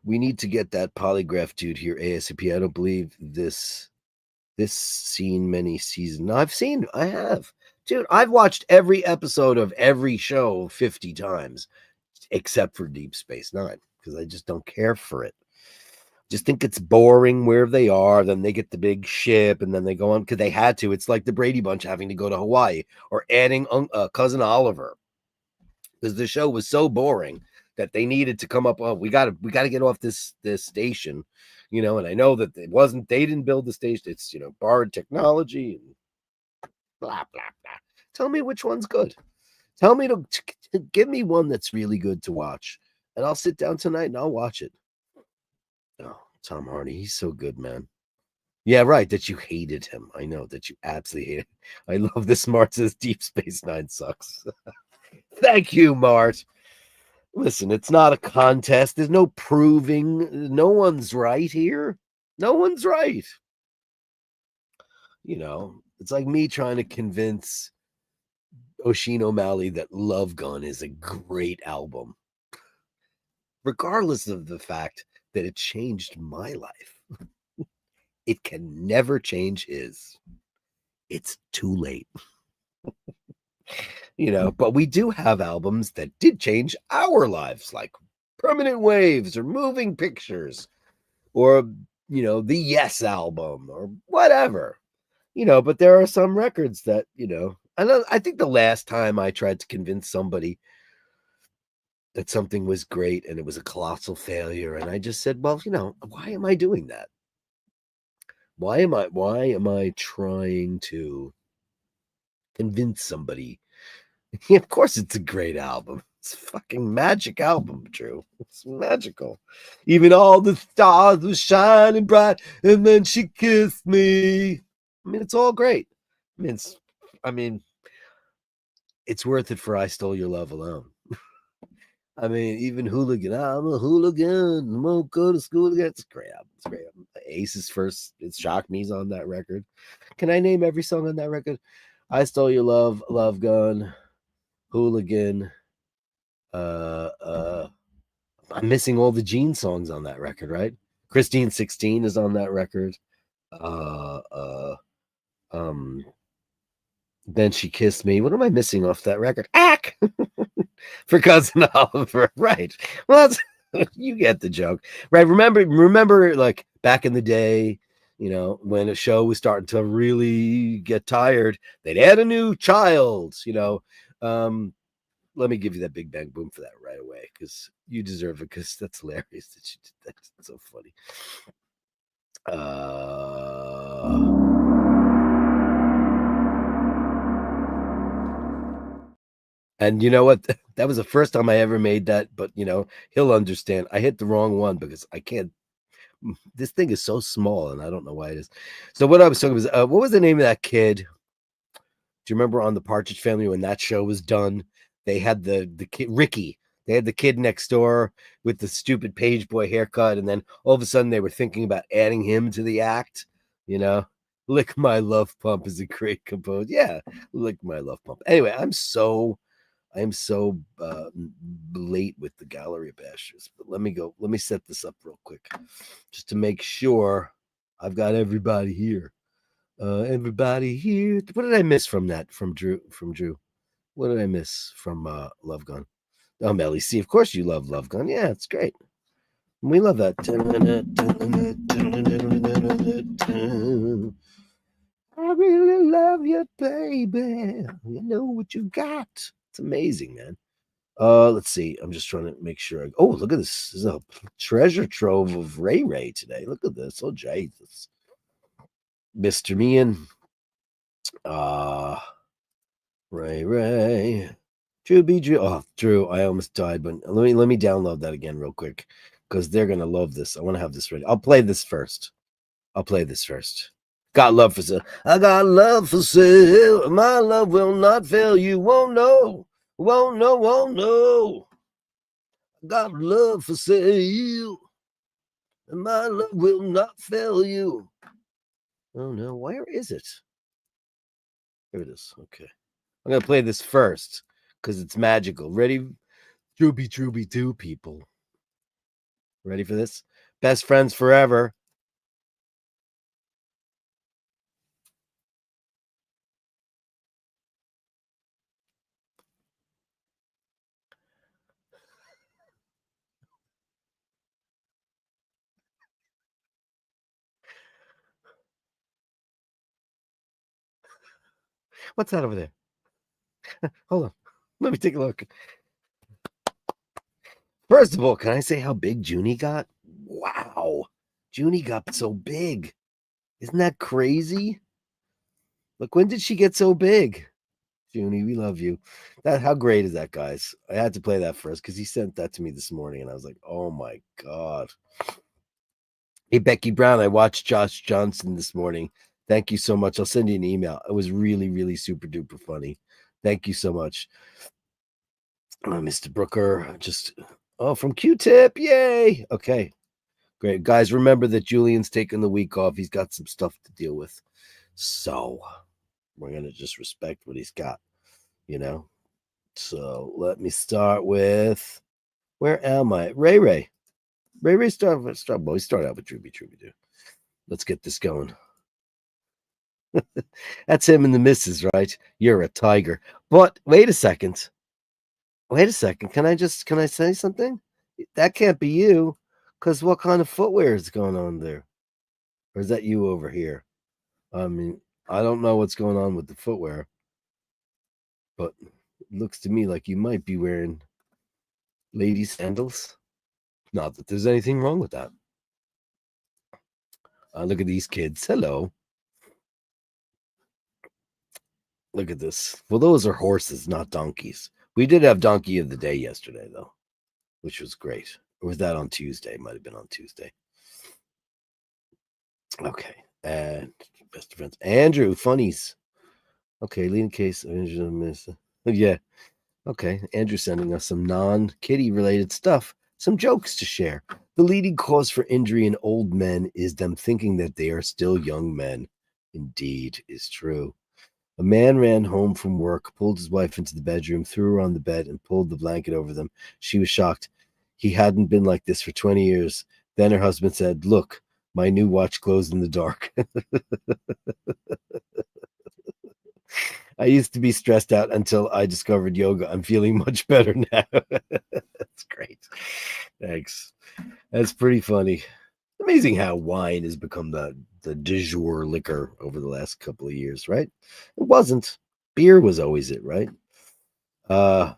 We need to get that polygraph dude here ASAP. I don't believe this seen many seasons. No, I have. Dude, I've watched every episode of every show 50 times, except for Deep Space Nine, because I just don't care for it. Just think it's boring where they are. Then they get the big ship, and then they go on because they had to. It's like the Brady Bunch having to go to Hawaii or adding cousin Oliver, because the show was so boring that they needed to come up. Oh, we got to get off this station, And I know that they didn't build the station. It's borrowed technology and blah blah blah. Tell me which one's good. Tell me to give me one that's really good to watch, and I'll sit down tonight and I'll watch it. Oh, Tom Hardy, he's so good, man. Yeah, right. That you hated him. I know that you absolutely hate him. I love this. Mart says Deep Space Nine sucks. Thank you, Mart. Listen, it's not a contest. There's no proving. No one's right here. No one's right. It's like me trying to convince Oisin O'Malley that Love Gun is a great album, regardless of the fact that it changed my life. It can never change his. It's too late. But we do have albums that did change our lives, like Permanent Waves or Moving Pictures or, the Yes album or whatever, but there are some records that, I think the last time I tried to convince somebody that something was great and it was a colossal failure, and I just said, well, why am I doing that? Why am I trying to convince somebody? Of course it's a great album. It's a fucking magic album, Drew. It's magical. Even all the stars were shining bright, and then she kissed me. It's all great. It's worth it for I Stole Your Love alone. Even Hooligan. I'm a hooligan. Won't go to school again. It's a great album. It's a great album. Ace's first, It's Shock Me's on that record. Can I name every song on that record? I Stole Your Love, Love Gun, Hooligan. I'm missing all the Gene songs on that record, right? Christine 16 is on that record. Then She Kissed Me. What am I missing off that record? Ack! For Cousin Oliver, right? Well, you get the joke, right? Remember, like back in the day, when a show was starting to really get tired, they'd add a new child. Let me give you that Big Bang Boom for that right away, because you deserve it, because that's hilarious that you did that. That's so funny. And you know what? That was the first time I ever made that, but he'll understand. I hit the wrong one because I can't. This thing is so small, and I don't know why it is. So what I was talking was, what was the name of that kid? Do you remember on the Partridge Family when that show was done? They had the kid Ricky. They had the kid next door with the stupid page boy haircut, and then all of a sudden they were thinking about adding him to the act. Lick My Love Pump is a great compose. Yeah, Lick My Love Pump. Anyway, I'm so late with the Gallery of Bashtards. But let me set this up real quick, just to make sure I've got everybody here. Everybody here. What did I miss from that? From Drew? What did I miss from Love Gun? Oh, Melly C. Of course you love Love Gun. Yeah, it's great. We love that. I really love you, baby. You know what you got. It's amazing, man. Let's see. I'm just trying to make sure. Oh, look at this. This is a treasure trove of Ray Ray today. Look at this. Oh, Jesus. Mr. Meehan. Uh, Ray Ray. Drew B. Drew. Oh, Drew, I almost died, but let me download that again real quick because they're gonna love this. I want to have this ready. I'll play this first. Got love for sale. I got love for sale. My love will not fail you. Won't know. Won't know. Won't know. Got love for sale. And my love will not fail you. Oh no, where is it? Here it is. Okay. I'm gonna play this first because it's magical. Ready? Drooby doo, people. Ready for this? Best friends forever. What's that over there? Hold on. Let me take a look. First of all, can I say how big Junie got? Wow. Junie got so big. Isn't that crazy? Look, when did she get so big? Junie, we love you. How great is that, guys? I had to play that first because he sent that to me this morning, and I was like, oh my God. Hey, Becky Brown, I watched Josh Johnson this morning. Thank you so much. I'll send you an email. It was really, really super duper funny. Thank you so much. Mr. Brooker, from Q-Tip. Yay. Okay, great. Guys, remember that Julian's taking the week off. He's got some stuff to deal with. So we're going to just respect what he's got, So let me start with, where am I? Ray Ray. Ray Ray, start out with Drooby Doo. Let's get this going. That's him and the missus, right? You're a tiger. But wait a second. Can I say something? That can't be you. Because what kind of footwear is going on there? Or is that you over here? I mean, I don't know what's going on with the footwear. But it looks to me like you might be wearing lady sandals. Not that there's anything wrong with that. Look at these kids. Hello. Look at this. Well, those are horses, not donkeys. We did have Donkey of the Day yesterday, though, which was great. Or was that on Tuesday? Might have been on Tuesday. Okay. And best friends. Andrew, funnies. Okay, leading case. Yeah. Okay. Andrew sending us some non-kitty related stuff. Some jokes to share. The leading cause for injury in old men is them thinking that they are still young men. Indeed, is true. A man ran home from work, pulled his wife into the bedroom, threw her on the bed, and pulled the blanket over them. She was shocked. He hadn't been like this for 20 years. Then her husband said, "Look, my new watch glows in the dark." I used to be stressed out until I discovered yoga. I'm feeling much better now. That's great. Thanks. That's pretty funny. Amazing how wine has become the du jour liquor over the last couple of years, right? It wasn't. Beer was always it, right? Yeah.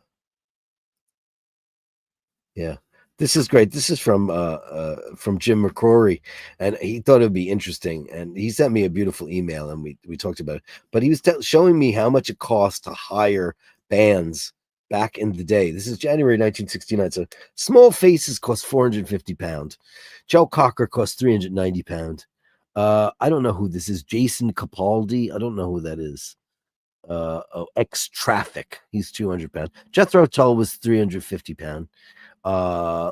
This is great. This is from Jim McCrory, and he thought it would be interesting. And he sent me a beautiful email, and we talked about it. But he was showing me how much it cost to hire bands back in the day. This is January 1969. So Small Faces cost £450. Joe Cocker cost £390. I don't know who this is. Jason Capaldi. I don't know who that is. Ex Traffic. He's £200. Jethro Tull was £350.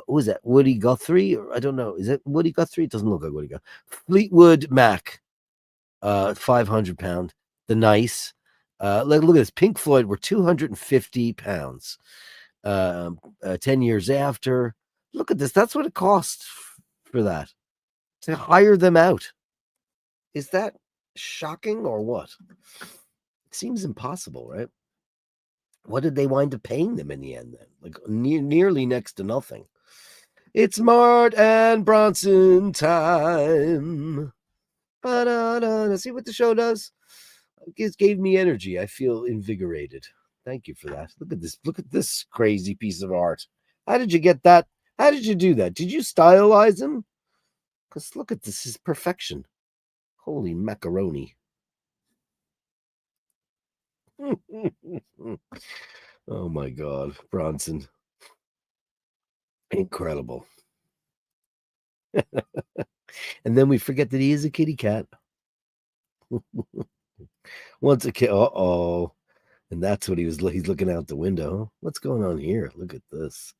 Who is that? Woody Guthrie? Or I don't know. Is it Woody Guthrie? It doesn't look like Woody Guthrie. Fleetwood Mac, £500. The Nice. Look at this. Pink Floyd were £250. 10 years after. Look at this. That's what it costs for that. To hire them out. Is that shocking or what? It seems impossible, right? What did they wind up paying them in the end then? Like nearly next to nothing. It's Mart and Bronson time. See what the show does? It gave me energy. I feel invigorated. Thank you for that. Look at this. Look at this crazy piece of art. How did you get that? How did you do that? Did you stylize him? Because look at this. Is perfection. Holy macaroni. Oh my God. Bronson. Incredible. And then we forget that he is a kitty cat. Once a kid. Uh-oh. And that's what he's looking out the window. What's going on here? Look at this.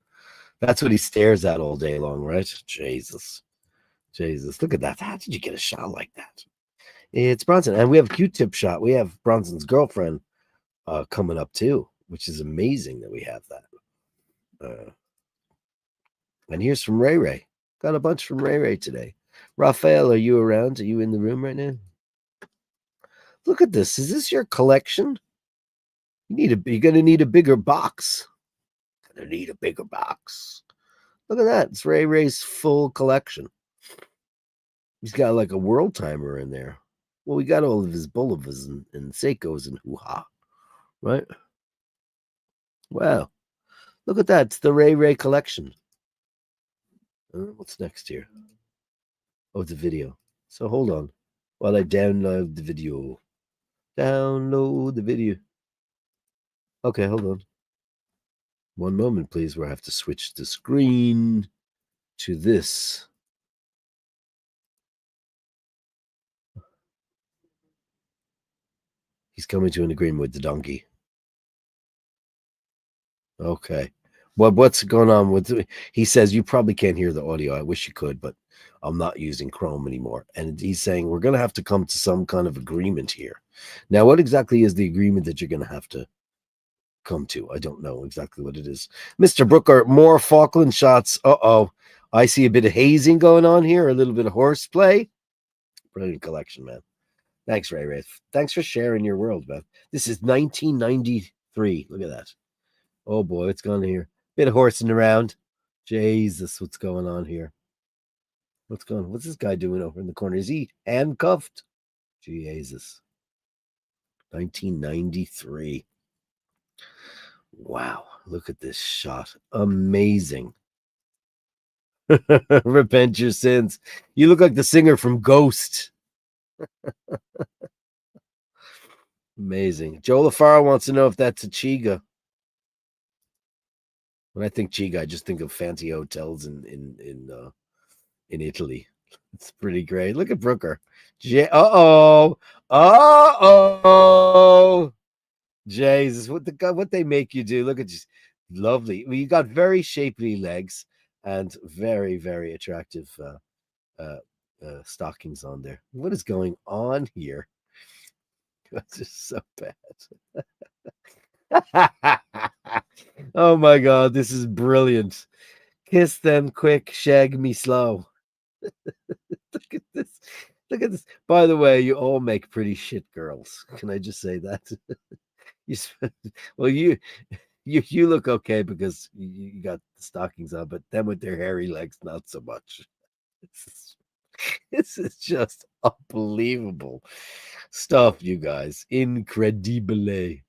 That's what he stares at all day long, right? Jesus. Jesus. Look at that. How did you get a shot like that? It's Bronson. And we have a Q-tip shot. We have Bronson's girlfriend coming up too, which is amazing that we have that. And here's from Ray Ray. Got a bunch from Ray Ray today. Raphael, are you around? Are you in the room right now? Look at this. Is this your collection? You're gonna need a bigger box. Gonna need a bigger box. Look at that. It's Ray Ray's full collection. He's got like a world timer in there. Well, we got all of his Bulivas and Seikos and hoo-ha. Right? Wow. Look at that. It's the Ray Ray collection. What's next here? Oh, it's a video. So hold on while I download the video. Download the video. Okay, hold on. One moment, please, where I have to switch the screen to this. He's coming to an agreement with the donkey. Okay. What's going on with he says you probably can't hear the audio. I wish you could, but I'm not using Chrome anymore. And he's saying we're gonna have to come to some kind of agreement here. Now, what exactly is the agreement that you're gonna have to come to? I don't know exactly what it is. Mr. Brooker, more Falkland shots. Uh-oh. I see a bit of hazing going on here, a little bit of horseplay. Brilliant collection, man. Thanks, Ray Ray. Thanks for sharing your world, man. This is 1993. Look at that. Oh boy, what's going on here? Bit of horsing around. Jesus, what's going on here? What's going on? What's this guy doing over in the corner? Is he handcuffed? Jesus. 1993. Wow, look at this shot. Amazing. Repent your sins. You look like the singer from Ghost. Amazing. Joe LaFaro wants to know if that's a Chiga. When I think Chiga, I just think of fancy hotels in Italy. It's pretty great. Look at Brooker. Uh-oh. Uh-oh. Jesus, what they make you do. Look at just lovely. Well, you got very shapely legs and very, very attractive stockings on there. What is going on here? That's just so bad. Oh my God, this is brilliant. Kiss them quick, shag me slow. Look at this. Look at this. By the way, you all make pretty shit girls. Can I just say that? Well, you look okay because you got the stockings on, but them with their hairy legs, not so much. This is just unbelievable stuff, you guys. Incredibile.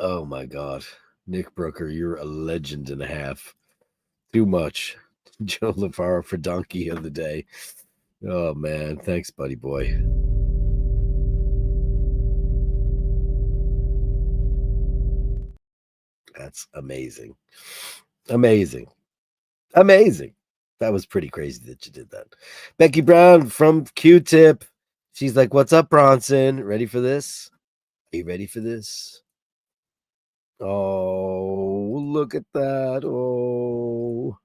Oh my God. Nick Brooker, you're a legend and a half. Too much. Joe LaFaro for Donkey of the Day. Oh man, thanks, buddy boy. That's amazing. Amazing. Amazing. That was pretty crazy that you did that. Becky Brown from Q-Tip. She's like, what's up, Bronson? Ready for this? Are you ready for this? Oh, look at that. Oh,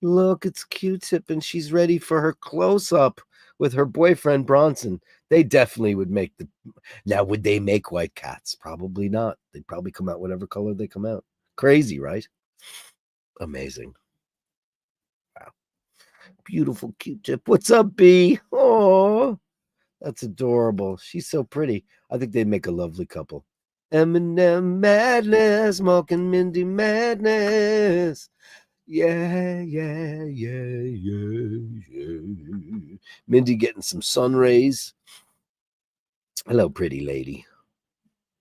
look, it's Q-Tip, and she's ready for her close-up with her boyfriend, Bronson. They definitely would make the... Now, would they make white cats? Probably not. They'd probably come out whatever color they come out. Crazy, right? Amazing. Wow. Beautiful Q-Tip. What's up, B? Oh, that's adorable. She's so pretty. I think they'd make a lovely couple. Eminem madness, Mark and Mindy madness. Yeah. Mindy getting some sun rays. Hello, pretty lady.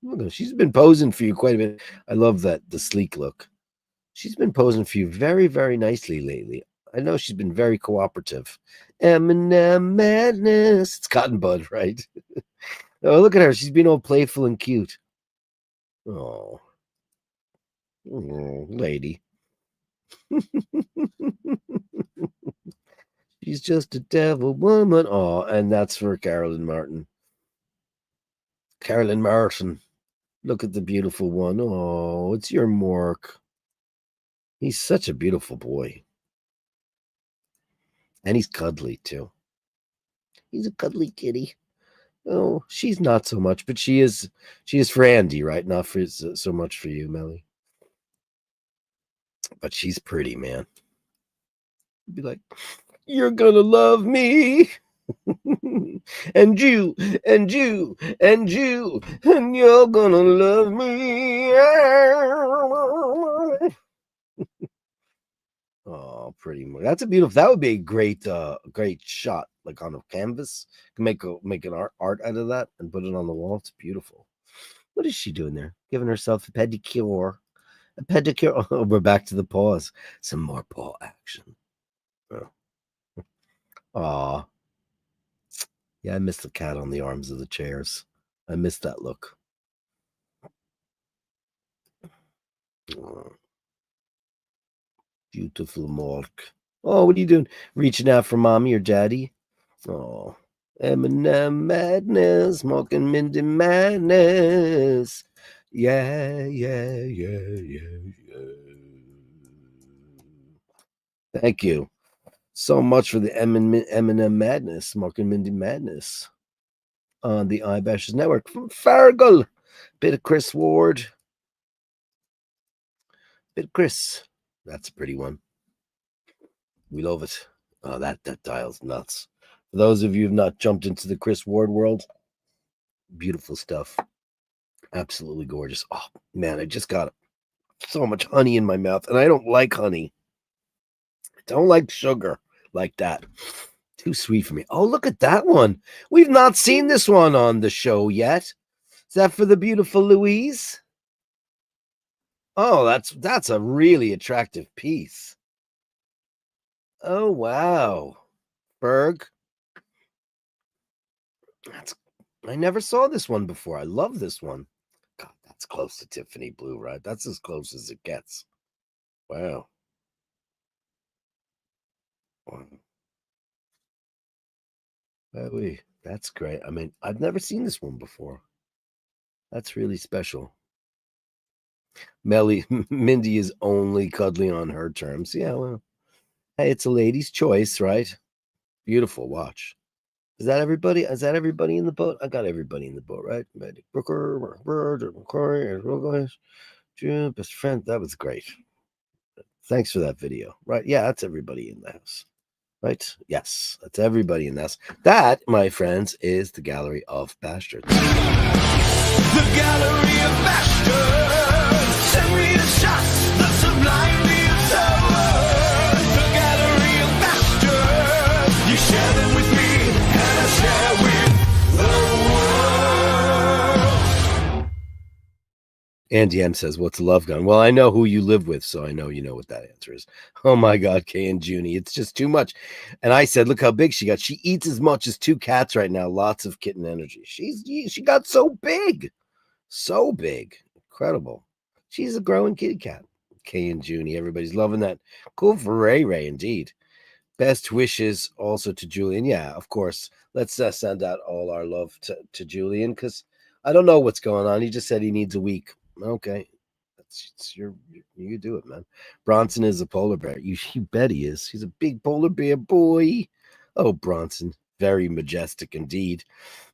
Look, she's been posing for you quite a bit. I love the sleek look. She's been posing for you very, very nicely lately. I know she's been very cooperative. Eminem madness. It's Cotton Bud, right? Oh, look at her. She's being all playful and cute. Oh, lady. She's just a devil woman. Oh, and that's for Carolyn Martin. Carolyn Martin. Look at the beautiful one. Oh, it's your Mork. He's such a beautiful boy. And he's cuddly, too. He's a cuddly kitty. Oh, she's not so much, but she is for Andy, right? Not for so much for you, Melly. But she's pretty, man. Be like, you're gonna love me. and you, and you, and you, and you're gonna love me. Oh, pretty much. That's a beautiful. That would be a great shot, like on a canvas. You can make an art out of that and put it on the wall. It's beautiful. What is she doing there? Giving herself a pedicure. A pedicure. Oh, we're back to the paws. Some more paw action. Oh. Aw. Yeah, I miss the cat on the arms of the chairs. I miss that look. Oh. Beautiful Mork. Oh, what are you doing? Reaching out for mommy or daddy? Oh. Eminem madness. Mork and Mindy madness. Yeah, yeah, yeah, yeah, yeah. Thank you so much for the Eminem madness, Mork and Mindy madness on the iBashers Network. From Fargal, bit of Chris Ward, bit of Chris. That's a pretty one. We love it. Oh, that dial's nuts. For those of you who've not jumped into the Chris Ward world, beautiful stuff. Absolutely gorgeous. Oh man, I just got so much honey in my mouth, and I don't like honey. I don't like sugar like that. Too sweet for me. Oh, look at that one. We've not seen this one on the show yet. Is that for the beautiful Louise? Oh, that's a really attractive piece. Oh, wow. Berg. I never saw this one before. I love this one. God, that's close to Tiffany blue, right? That's as close as it gets. Wow. That's great. I mean, I've never seen this one before. That's really special. Mindy is only cuddling on her terms. Yeah, well, hey, it's a lady's choice, right? Beautiful watch. Is that everybody? Is that everybody in the boat? I got everybody in the boat, right? Brooker, Bird, McCoy, best friend. That was great. Thanks for that video. Right? Yeah, that's everybody in the house. Right? Yes, that's everybody in the house. That, my friends, is the Gallery of Bastards. The Gallery of Bashtards. Send me the shots, the sublime the Gallery of Bashtards. You share them with me, and I share with the world. Andy M says, what's a love gun? Well, I know who you live with, so I know you know what that answer is. Oh my God, Kay and Junie, it's just too much. And I said, look how big she got. She eats as much as 2 cats right now. Lots of kitten energy. She got so big. So big. Incredible. She's a growing kitty cat. Kay and Junie, everybody's loving that. Cool for Ray Ray, indeed. Best wishes also to Julian. Yeah, of course. Let's send out all our love to Julian, because I don't know what's going on. He just said he needs a week. Okay. You do it, man. Bronson is a polar bear. You bet he is. He's a big polar bear boy. Oh, Bronson. Very majestic indeed.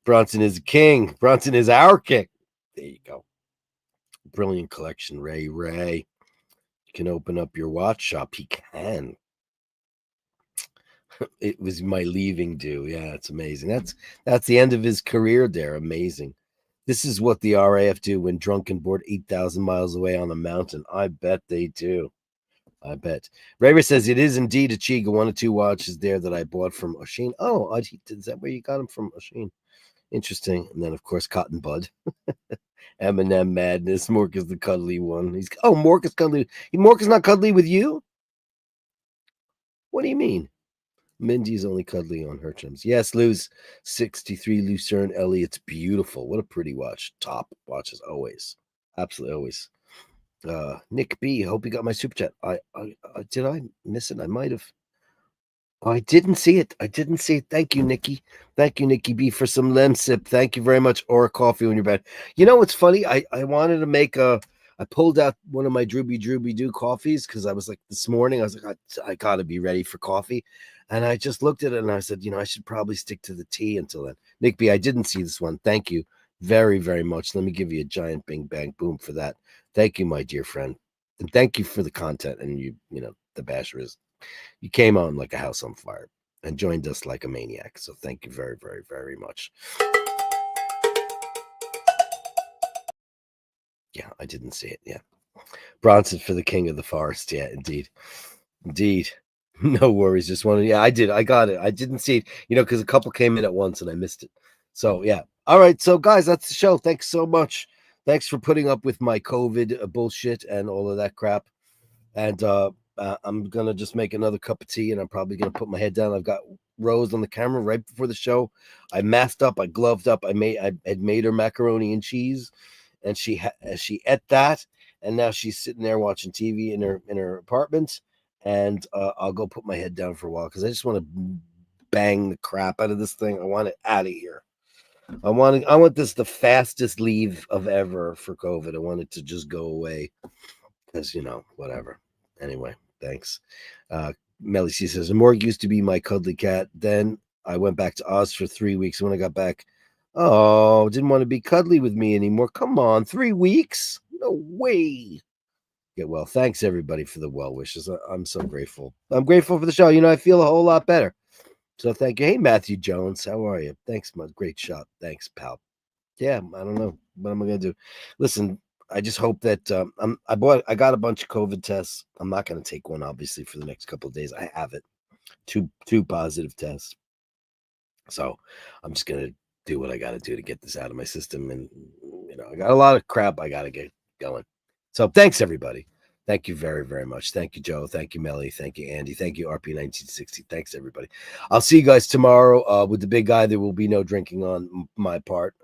Bronson is a king. Bronson is our king. There you go. Brilliant collection, Ray. You can open up your watch shop. He can. It was my leaving due. Yeah, it's amazing. That's the end of his career there. Amazing. This is what the RAF do when drunk and bored 8,000 miles away on a mountain. I bet they do. I bet. Ray says it is indeed a Chiga. 1 or 2 watches there that I bought from Oshin. Oh, is that where you got them from, Oshin? Interesting. And then, of course, Cotton Bud. Eminem madness. Mork is the cuddly one. Mork is cuddly. Mork is not cuddly with you? What do you mean? Mindy's only cuddly on her trims. Yes, Lou's 63 Lucerne Ellie. It's beautiful. What a pretty watch. Top watches always. Absolutely always. Nick B. Hope you got my super chat. Did I miss it? I might have. I didn't see it. Thank you, Nikki. Thank you, Nikki B, for some lemsip. Thank you very much. Or a coffee when you're bed. You know what's funny? I wanted to make I pulled out one of my Drooby Doo coffees because I was like this morning, I was like, I gotta be ready for coffee. And I just looked at it and I said, I should probably stick to the tea until then. Nick B, I didn't see this one. Thank you very, very much. Let me give you a giant bing bang boom for that. Thank you, my dear friend. And thank you for the content and the basher is. You came on like a house on fire and joined us like a maniac. So thank you very, very, very much. Yeah, I didn't see it. Yeah. Bronson for the king of the forest. Yeah, indeed. Indeed. No worries. Just wanted. Yeah, I did. I got it. I didn't see it, because a couple came in at once and I missed it. So, yeah. All right. So, guys, that's the show. Thanks so much. Thanks for putting up with my COVID bullshit and all of that crap. And I'm going to just make another cup of tea and I'm probably going to put my head down. I've got Rose on the camera right before the show. I masked up. I gloved up. I had made her macaroni and cheese and she ate that. And now she's sitting there watching TV in her apartment. And I'll go put my head down for a while because I just want to bang the crap out of this thing. I want it out of here. I want this the fastest leave of ever for COVID. I want it to just go away because whatever. Anyway, thanks. Melly C says Morg used to be my cuddly cat. Then I went back to Oz for 3 weeks. When I got back, didn't want to be cuddly with me anymore. Come on, 3 weeks? No way. Yeah, well, thanks everybody for the well wishes. I'm so grateful. I'm grateful for the show. I feel a whole lot better. So thank you. Hey, Matthew Jones, how are you? Thanks, man. Great shot. Thanks, pal. Yeah, I don't know. What am I gonna do? Listen, I just hope that I got a bunch of COVID tests. I'm not gonna take one, obviously, for the next couple of days. I have it. Two positive tests. So I'm just gonna do what I gotta do to get this out of my system. And I got a lot of crap I gotta get going. So thanks everybody. Thank you very, very much. Thank you, Joe. Thank you, Melly. Thank you, Andy. Thank you, RP1960. Thanks, everybody. I'll see you guys tomorrow with the big guy. There will be no drinking on my part.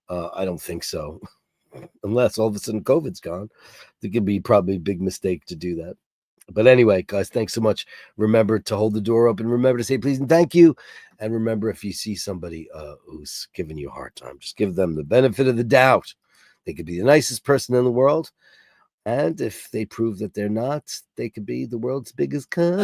I don't think so. Unless all of a sudden COVID's gone. It could be probably a big mistake to do that. But anyway, guys, thanks so much. Remember to hold the door open. Remember to say please and thank you. And remember, if you see somebody who's giving you a hard time, just give them the benefit of the doubt. They could be the nicest person in the world. And if they prove that they're not, they could be the world's biggest cunt.